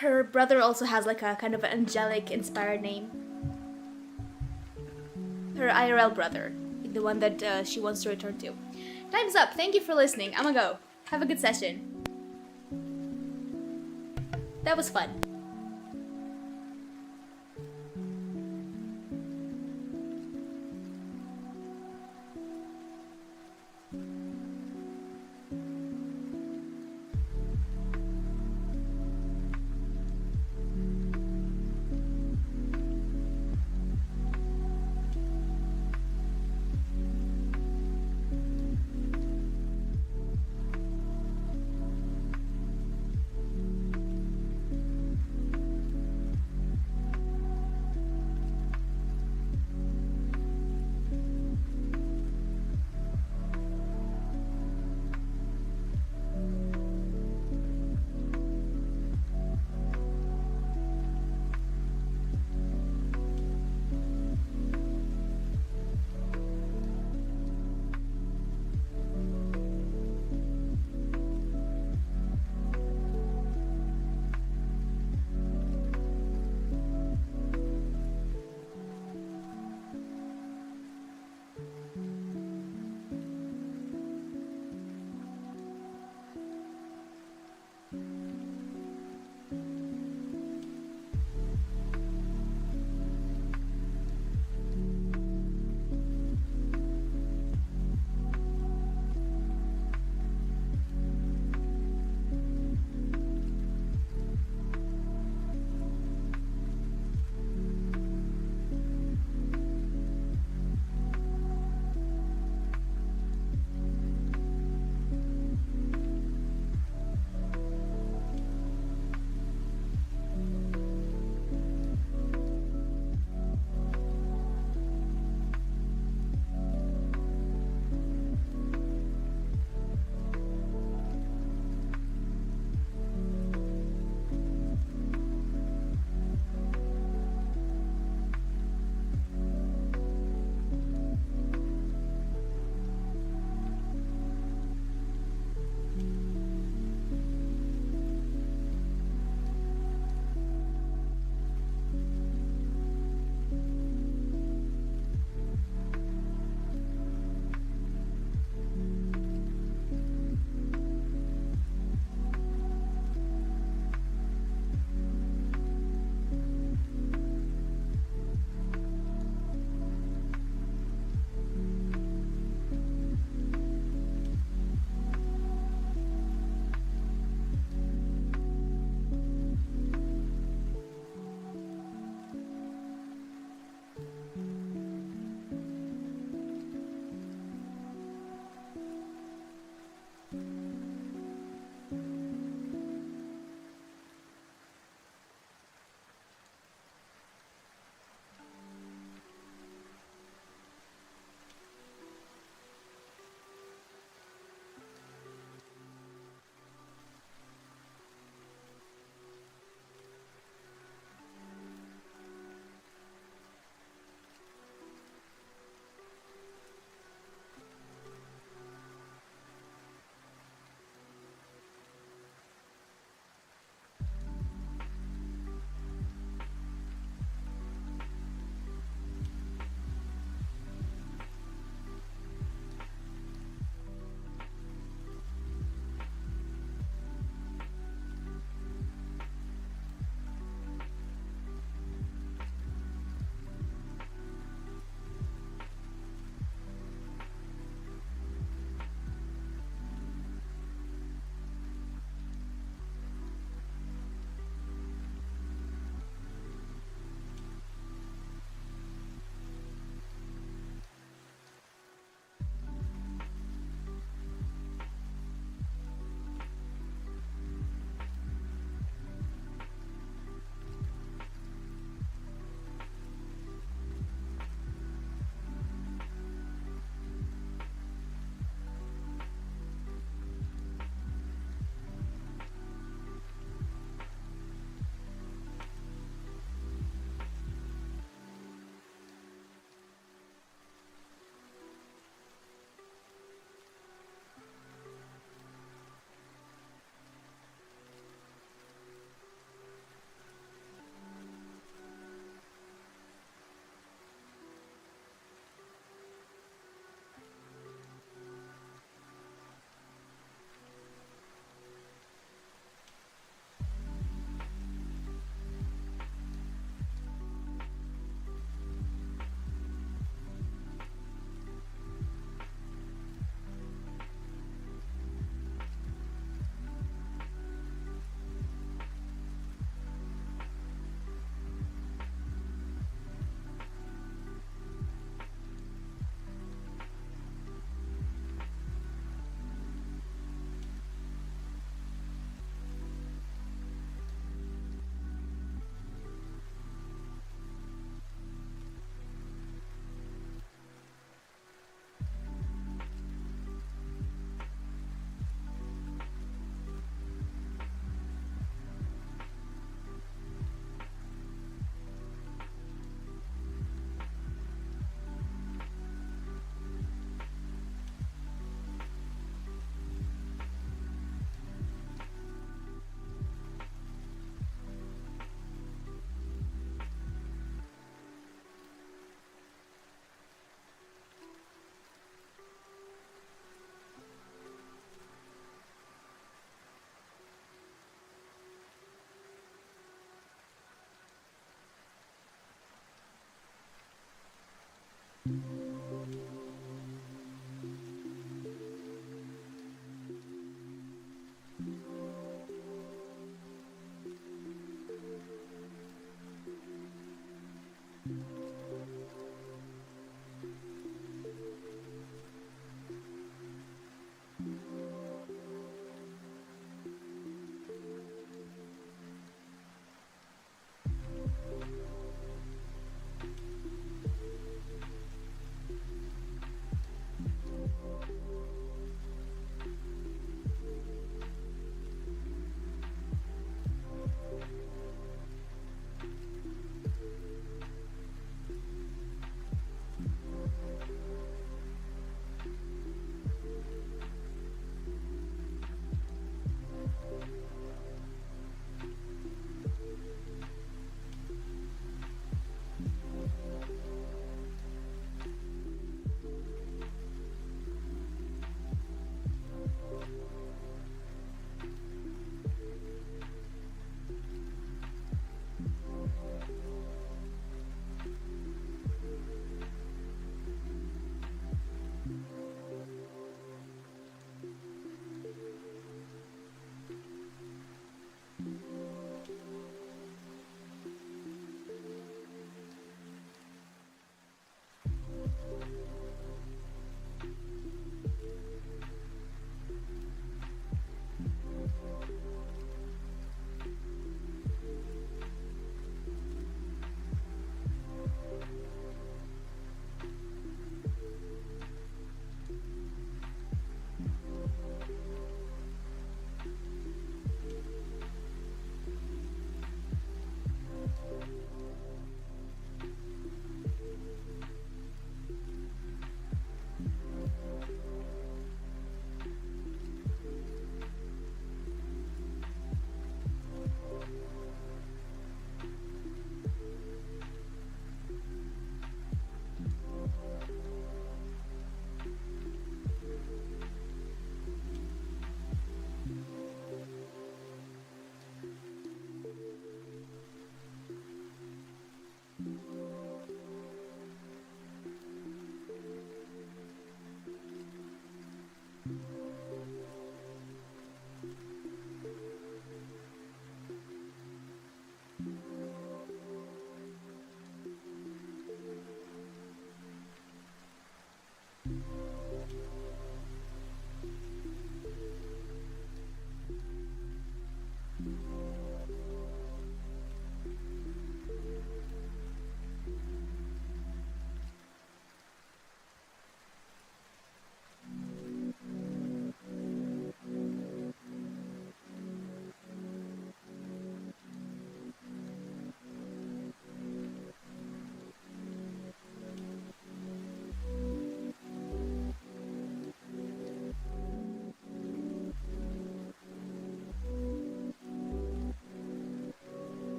Her brother also has like a kind of angelic inspired name. Her IRL brother, the one that she wants to return to. Time's up. Thank you for listening. I'ma go. Have a good session. That was fun.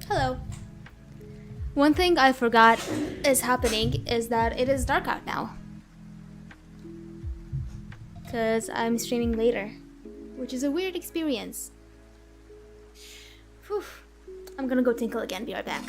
Hello. One thing I forgot is happening is that it is dark out now. Because I'm streaming later, which is a weird experience. Whew. I'm gonna go tinkle again, be right back.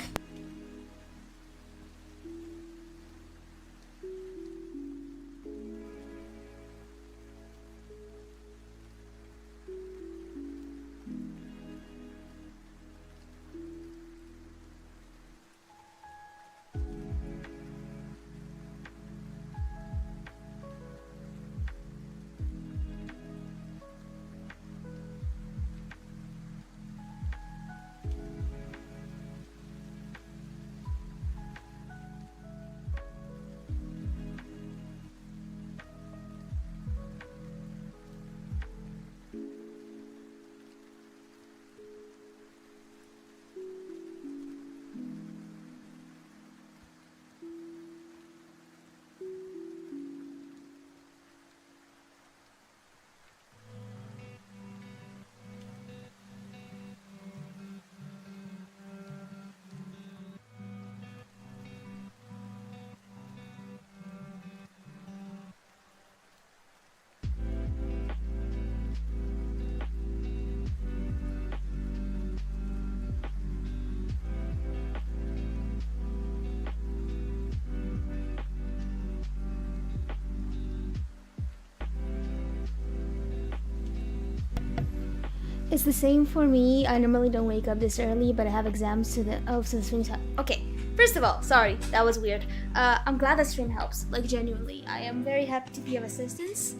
It's the same for me. I normally don't wake up this early, but I have exams to the stream. Okay, first of all, sorry, that was weird. I'm glad that stream helps. Like genuinely, I am very happy to be of assistance.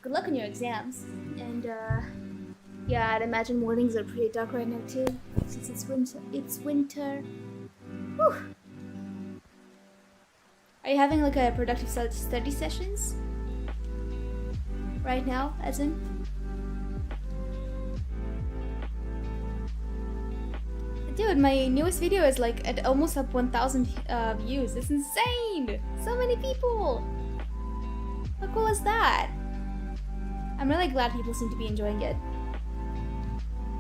Good luck on your exams. And yeah, I'd imagine mornings are pretty dark right now too, since it's winter. It's winter. Whew. Are you having like a productive study sessions right now, as in? Dude, my newest video is like at almost up 1,000 views. It's insane! So many people! How cool is that? I'm really glad people seem to be enjoying it.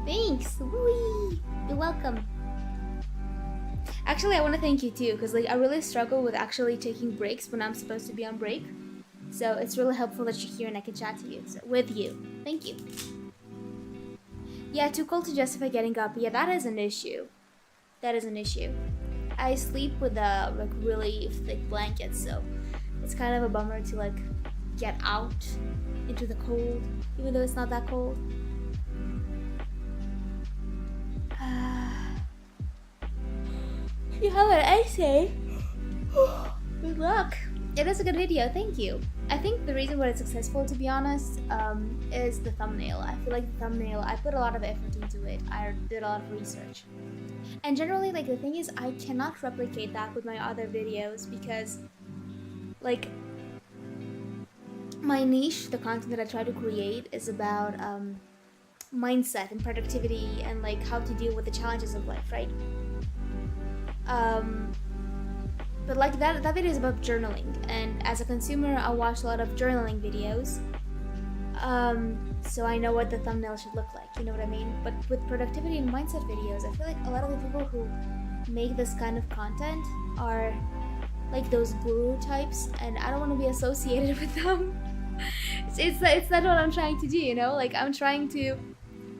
Thanks! Woo! You're welcome. Actually, I want to thank you too, because like I really struggle with actually taking breaks when I'm supposed to be on break. So it's really helpful that you're here and I can chat to you. So with you. Thank you. Yeah, too cold to justify getting up. Yeah, that is an issue. That is an issue. I sleep with like really thick blankets, so it's kind of a bummer to like get out into the cold, even though it's not that cold. You have an essay? Good luck. It is a good video, thank you. I think the reason why it's successful, to be honest, is the thumbnail. I feel like the thumbnail, I put a lot of effort into it. I did a lot of research. And generally, like, the thing is, I cannot replicate that with my other videos because, like, my niche, the content that I try to create is about mindset and productivity and, like, how to deal with the challenges of life, right? But like that video is about journaling, and as a consumer I watch a lot of journaling videos, so I know what the thumbnail should look like, you know what I mean? But with productivity and mindset videos, I feel like a lot of the people who make this kind of content are like those guru types, and I don't want to be associated with them. It's not what I'm trying to do, you know? Like, I'm trying to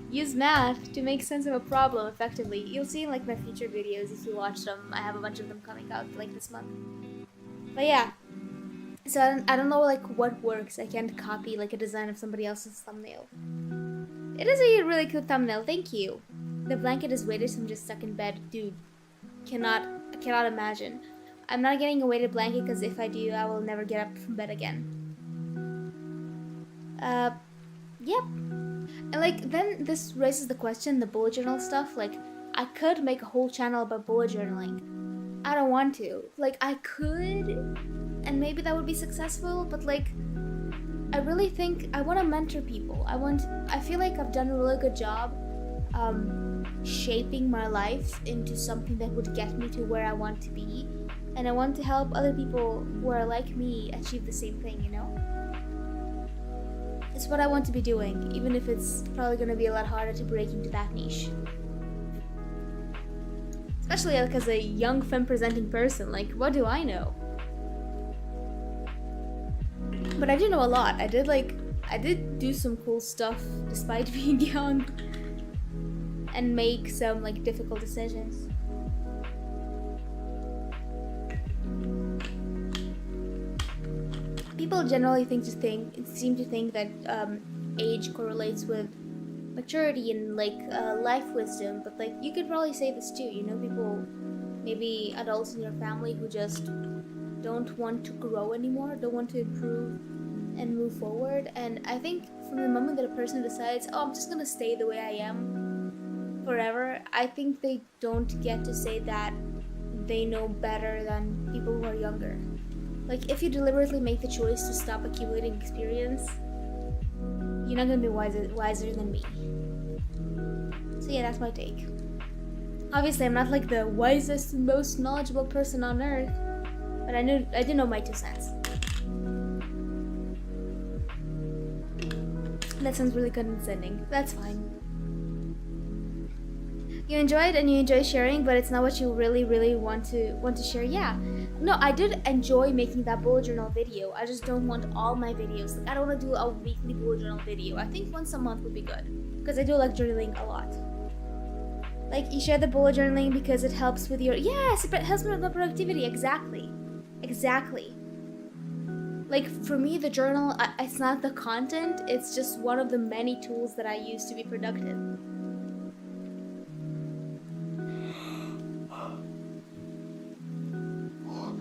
use math to make sense of a problem effectively. You'll see in like my featured videos if you watch them. I have a bunch of them coming out like this month. But yeah, so I don't know like what works. I can't copy like a design of somebody else's thumbnail. It is a really cool thumbnail, thank you. The blanket is weighted, so I'm just stuck in bed. Dude, I cannot imagine. I'm not getting a weighted blanket because if I do, I will never get up from bed again. Yep. And like, then this raises the question, the bullet journal stuff, like, I could make a whole channel about bullet journaling. I don't want to. Like, I could, and maybe that would be successful, but like, I really think I want to mentor people. I feel like I've done a really good job shaping my life into something that would get me to where I want to be, and I want to help other people who are like me achieve the same thing, you know? It's what I want to be doing, even if it's probably going to be a lot harder to break into that niche. Especially like as a young femme presenting person, like what do I know? But I do know a lot. I did do some cool stuff despite being young and make some like difficult decisions. People generally seem to think that age correlates with maturity and like life wisdom, but like you could probably say this too. You know, people, maybe adults in your family who just don't want to grow anymore, don't want to improve and move forward. And I think from the moment that a person decides, oh, I'm just gonna stay the way I am forever, I think they don't get to say that they know better than people who are younger. Like, if you deliberately make the choice to stop accumulating experience, you're not gonna be wiser than me. So yeah, that's my take. Obviously, I'm not like the wisest, most knowledgeable person on earth, but I do know my 2 cents. That sounds really condescending. That's fine. You enjoyed and you enjoy sharing, but it's not what you really want to share. Yeah. No, I did enjoy making that bullet journal video. I just don't want all my videos. Like, I don't want to do a weekly bullet journal video. I think once a month would be good, because I do like journaling a lot. Like, you share the bullet journaling because it helps with your, yes, it helps with the productivity. Exactly. Like, for me, the journal, it's not the content, it's just one of the many tools that I use to be productive.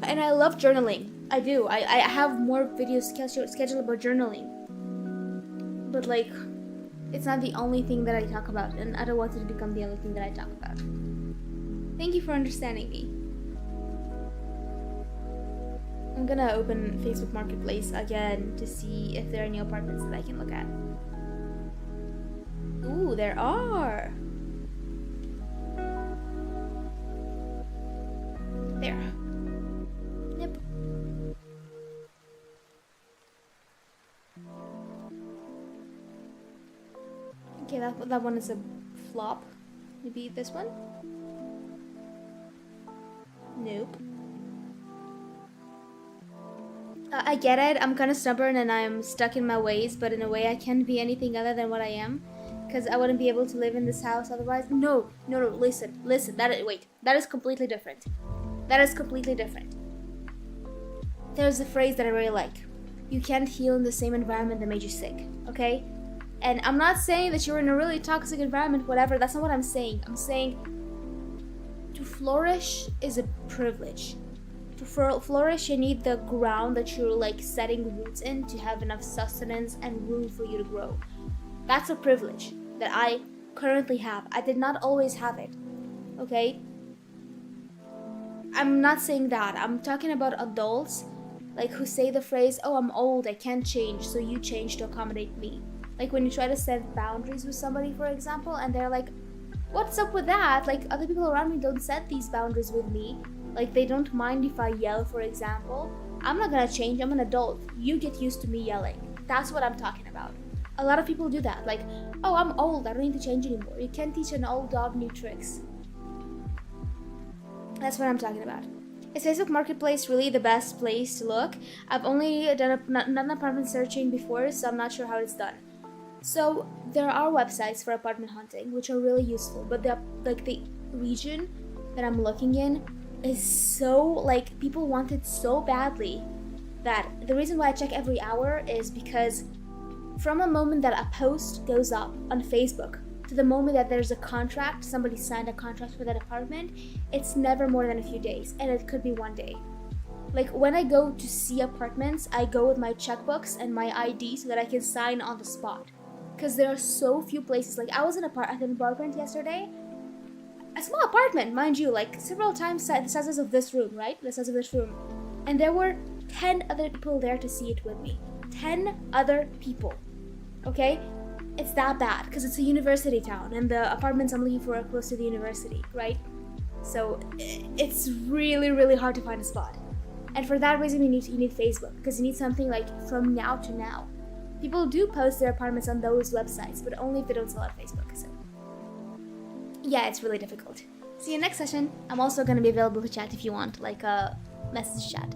And I love journaling. I do. I have more videos scheduled about journaling. But like, it's not the only thing that I talk about, and I don't want it to become the only thing that I talk about. Thank you for understanding me. I'm gonna open Facebook Marketplace again to see if there are any apartments that I can look at. Ooh, there are. There. Yep. Okay, that one is a flop. Maybe this one? Nope. I get it. I'm kind of stubborn and I'm stuck in my ways, but in a way I can't be anything other than what I am, because I wouldn't be able to live in this house otherwise. No, listen. That is completely different. There's a phrase that I really like. You can't heal in the same environment that made you sick, okay? And I'm not saying that you're in a really toxic environment, whatever. That's not what I'm saying. I'm saying to flourish is a privilege. To flourish, you need the ground that you're like setting roots in to have enough sustenance and room for you to grow. That's a privilege that I currently have. I did not always have it, okay? I'm not saying that. I'm talking about adults like who say the phrase, oh, I'm old, I can't change, so you change to accommodate me. Like when you try to set boundaries with somebody, for example, and they're like, what's up with that? Like, other people around me don't set these boundaries with me. Like, they don't mind if I yell, for example. I'm not gonna change, I'm an adult. You get used to me yelling. That's what I'm talking about. A lot of people do that. Like, oh, I'm old, I don't need to change anymore. You can't teach an old dog new tricks. That's what I'm talking about. Is Facebook Marketplace really the best place to look? I've only done apartment searching before, so I'm not sure how it's done. So there are websites for apartment hunting, which are really useful, but the region that I'm looking in is so, like, people want it so badly that the reason why I check every hour is because from a moment that a post goes up on Facebook to the moment that there's a contract, somebody signed a contract for that apartment, it's never more than a few days, and it could be one day. Like, when I go to see apartments, I go with my checkbooks and my ID so that I can sign on the spot. Because there are so few places. Like, I was in an apartment yesterday, a small apartment, mind you, like several times the size of this room, right? The size of this room. And there were 10 other people there to see it with me. 10 other people. Okay? It's that bad because it's a university town and the apartments I'm looking for are close to the university, right? So it's really hard to find a spot. And for that reason, you need Facebook, because you need something like from now to now. People do post their apartments on those websites, but only if they don't sell on Facebook. So yeah, it's really difficult. See you next session. I'm also going to be available to chat if you want, like a message chat.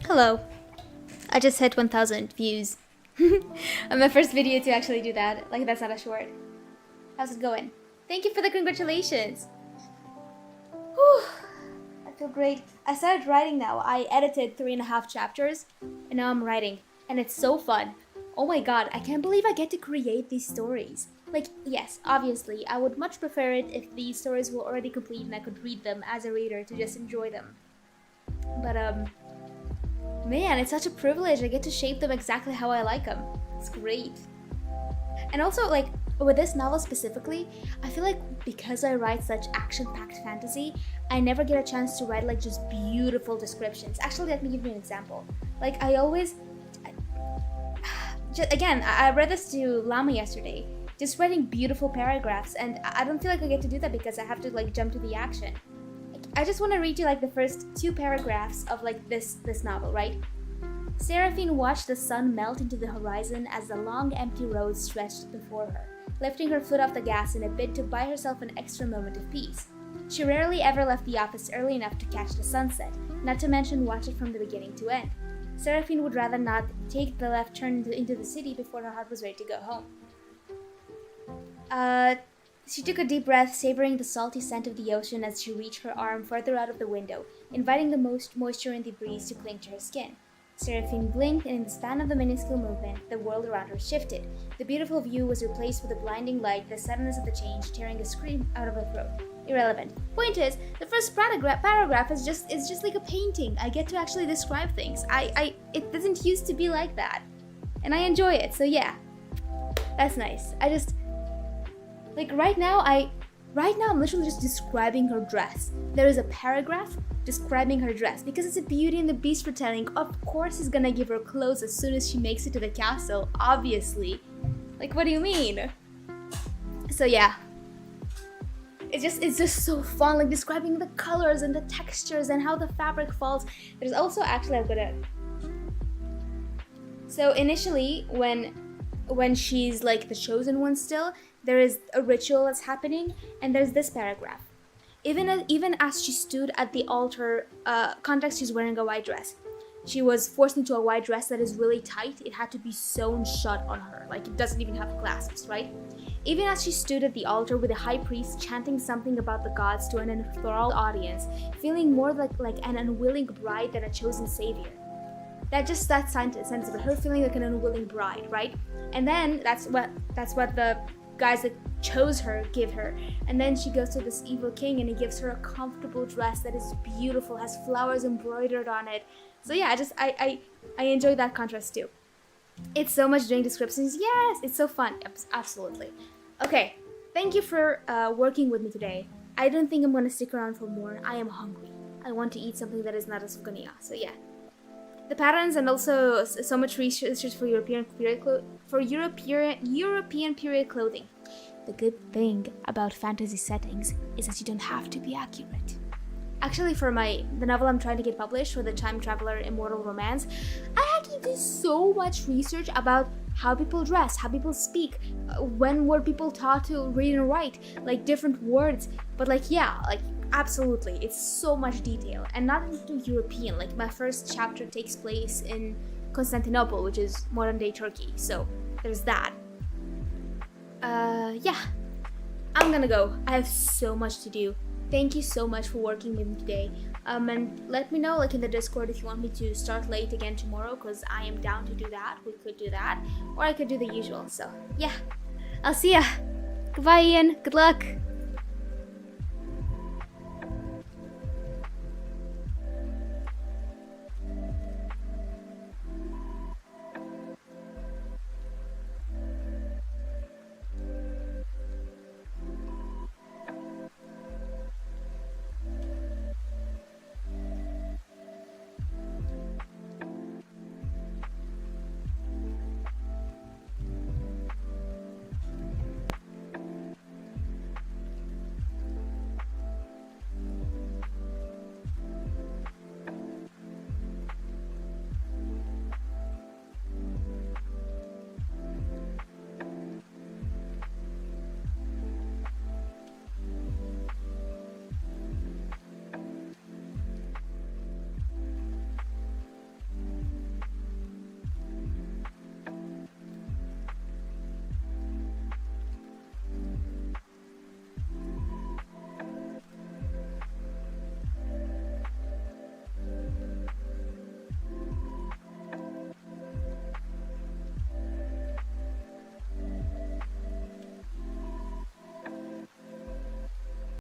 Hello. I just hit 1,000 views. On my first video to actually do that. Like, that's not a short. How's it going? Thank you for the congratulations. Whew. I feel great. I started writing now. I edited 3.5 chapters, and now I'm writing. And it's so fun. Oh my god, I can't believe I get to create these stories. Like, yes, obviously, I would much prefer it if these stories were already complete and I could read them as a reader to just enjoy them. But, man, it's such a privilege. I get to shape them exactly how I like them. It's great. And also, like, with this novel specifically, I feel like because I write such action-packed fantasy, I never get a chance to write, like, just beautiful descriptions. Actually, let me give you an example. Like, I always... Again, I read this to Lama yesterday. Just writing beautiful paragraphs, and I don't feel like I get to do that because I have to, like, jump to the action. I just want to read you like the first 2 paragraphs of like this novel, right? Seraphine watched the sun melt into the horizon as the long empty road stretched before her, lifting her foot off the gas in a bid to buy herself an extra moment of peace. She rarely ever left the office early enough to catch the sunset, not to mention watch it from the beginning to end. Seraphine would rather not take the left turn into the city before her heart was ready to go home. She took a deep breath, savoring the salty scent of the ocean as she reached her arm further out of the window, inviting the most moisture in the breeze to cling to her skin. Seraphine blinked, and in the span of the minuscule movement, the world around her shifted. The beautiful view was replaced with a blinding light, the suddenness of the change tearing a scream out of her throat. Irrelevant. Point is, the first paragraph is just like a painting. I get to actually describe things. It doesn't used to be like that. And I enjoy it, so yeah. That's nice. Like right now I'm literally just describing her dress. There is a paragraph describing her dress because it's a Beauty and the Beast retelling. Of course he's gonna give her clothes as soon as she makes it to the castle, obviously. Like, what do you mean? So yeah. It's just so fun, like describing the colors and the textures and how the fabric falls. There's also actually So initially when when she's like the chosen one still, there is a ritual that's happening, and there's this paragraph. Even as she stood at the altar, context, she's wearing a white dress. She was forced into a white dress that is really tight. It had to be sewn shut on her, like it doesn't even have clasps, right? Even as she stood at the altar with the high priest chanting something about the gods to an enthralled audience, feeling more like an unwilling bride than a chosen savior. That sentence of her feeling like an unwilling bride, right? And then that's what the guys that chose her give her. And then she goes to this evil king, and he gives her a comfortable dress that is beautiful, has flowers embroidered on it. So yeah, I enjoy that contrast too. It's so much doing descriptions. Yes, it's so fun. Absolutely. Okay, thank you for working with me today. I don't think I'm gonna stick around for more. I am hungry. I want to eat something that is not a souvenir. So yeah, the patterns and also so much research for European period clothing. The good thing about fantasy settings is that you don't have to be accurate. Actually, for the novel I'm trying to get published, for the Time Traveler Immortal Romance, I had to do so much research about how people dress, how people speak, when were people taught to read and write, like different words. But like, yeah, like absolutely, it's so much detail, and not into European. Like my first chapter takes place in Constantinople, which is modern day Turkey. So there's that. Yeah, I'm gonna go. I have so much to do. Thank you so much for working with me today. And let me know, like in the Discord, if you want me to start late again tomorrow, because I am down to do that. We could do that, or I could do the usual. So yeah, I'll see ya. Goodbye, Ian. Good luck.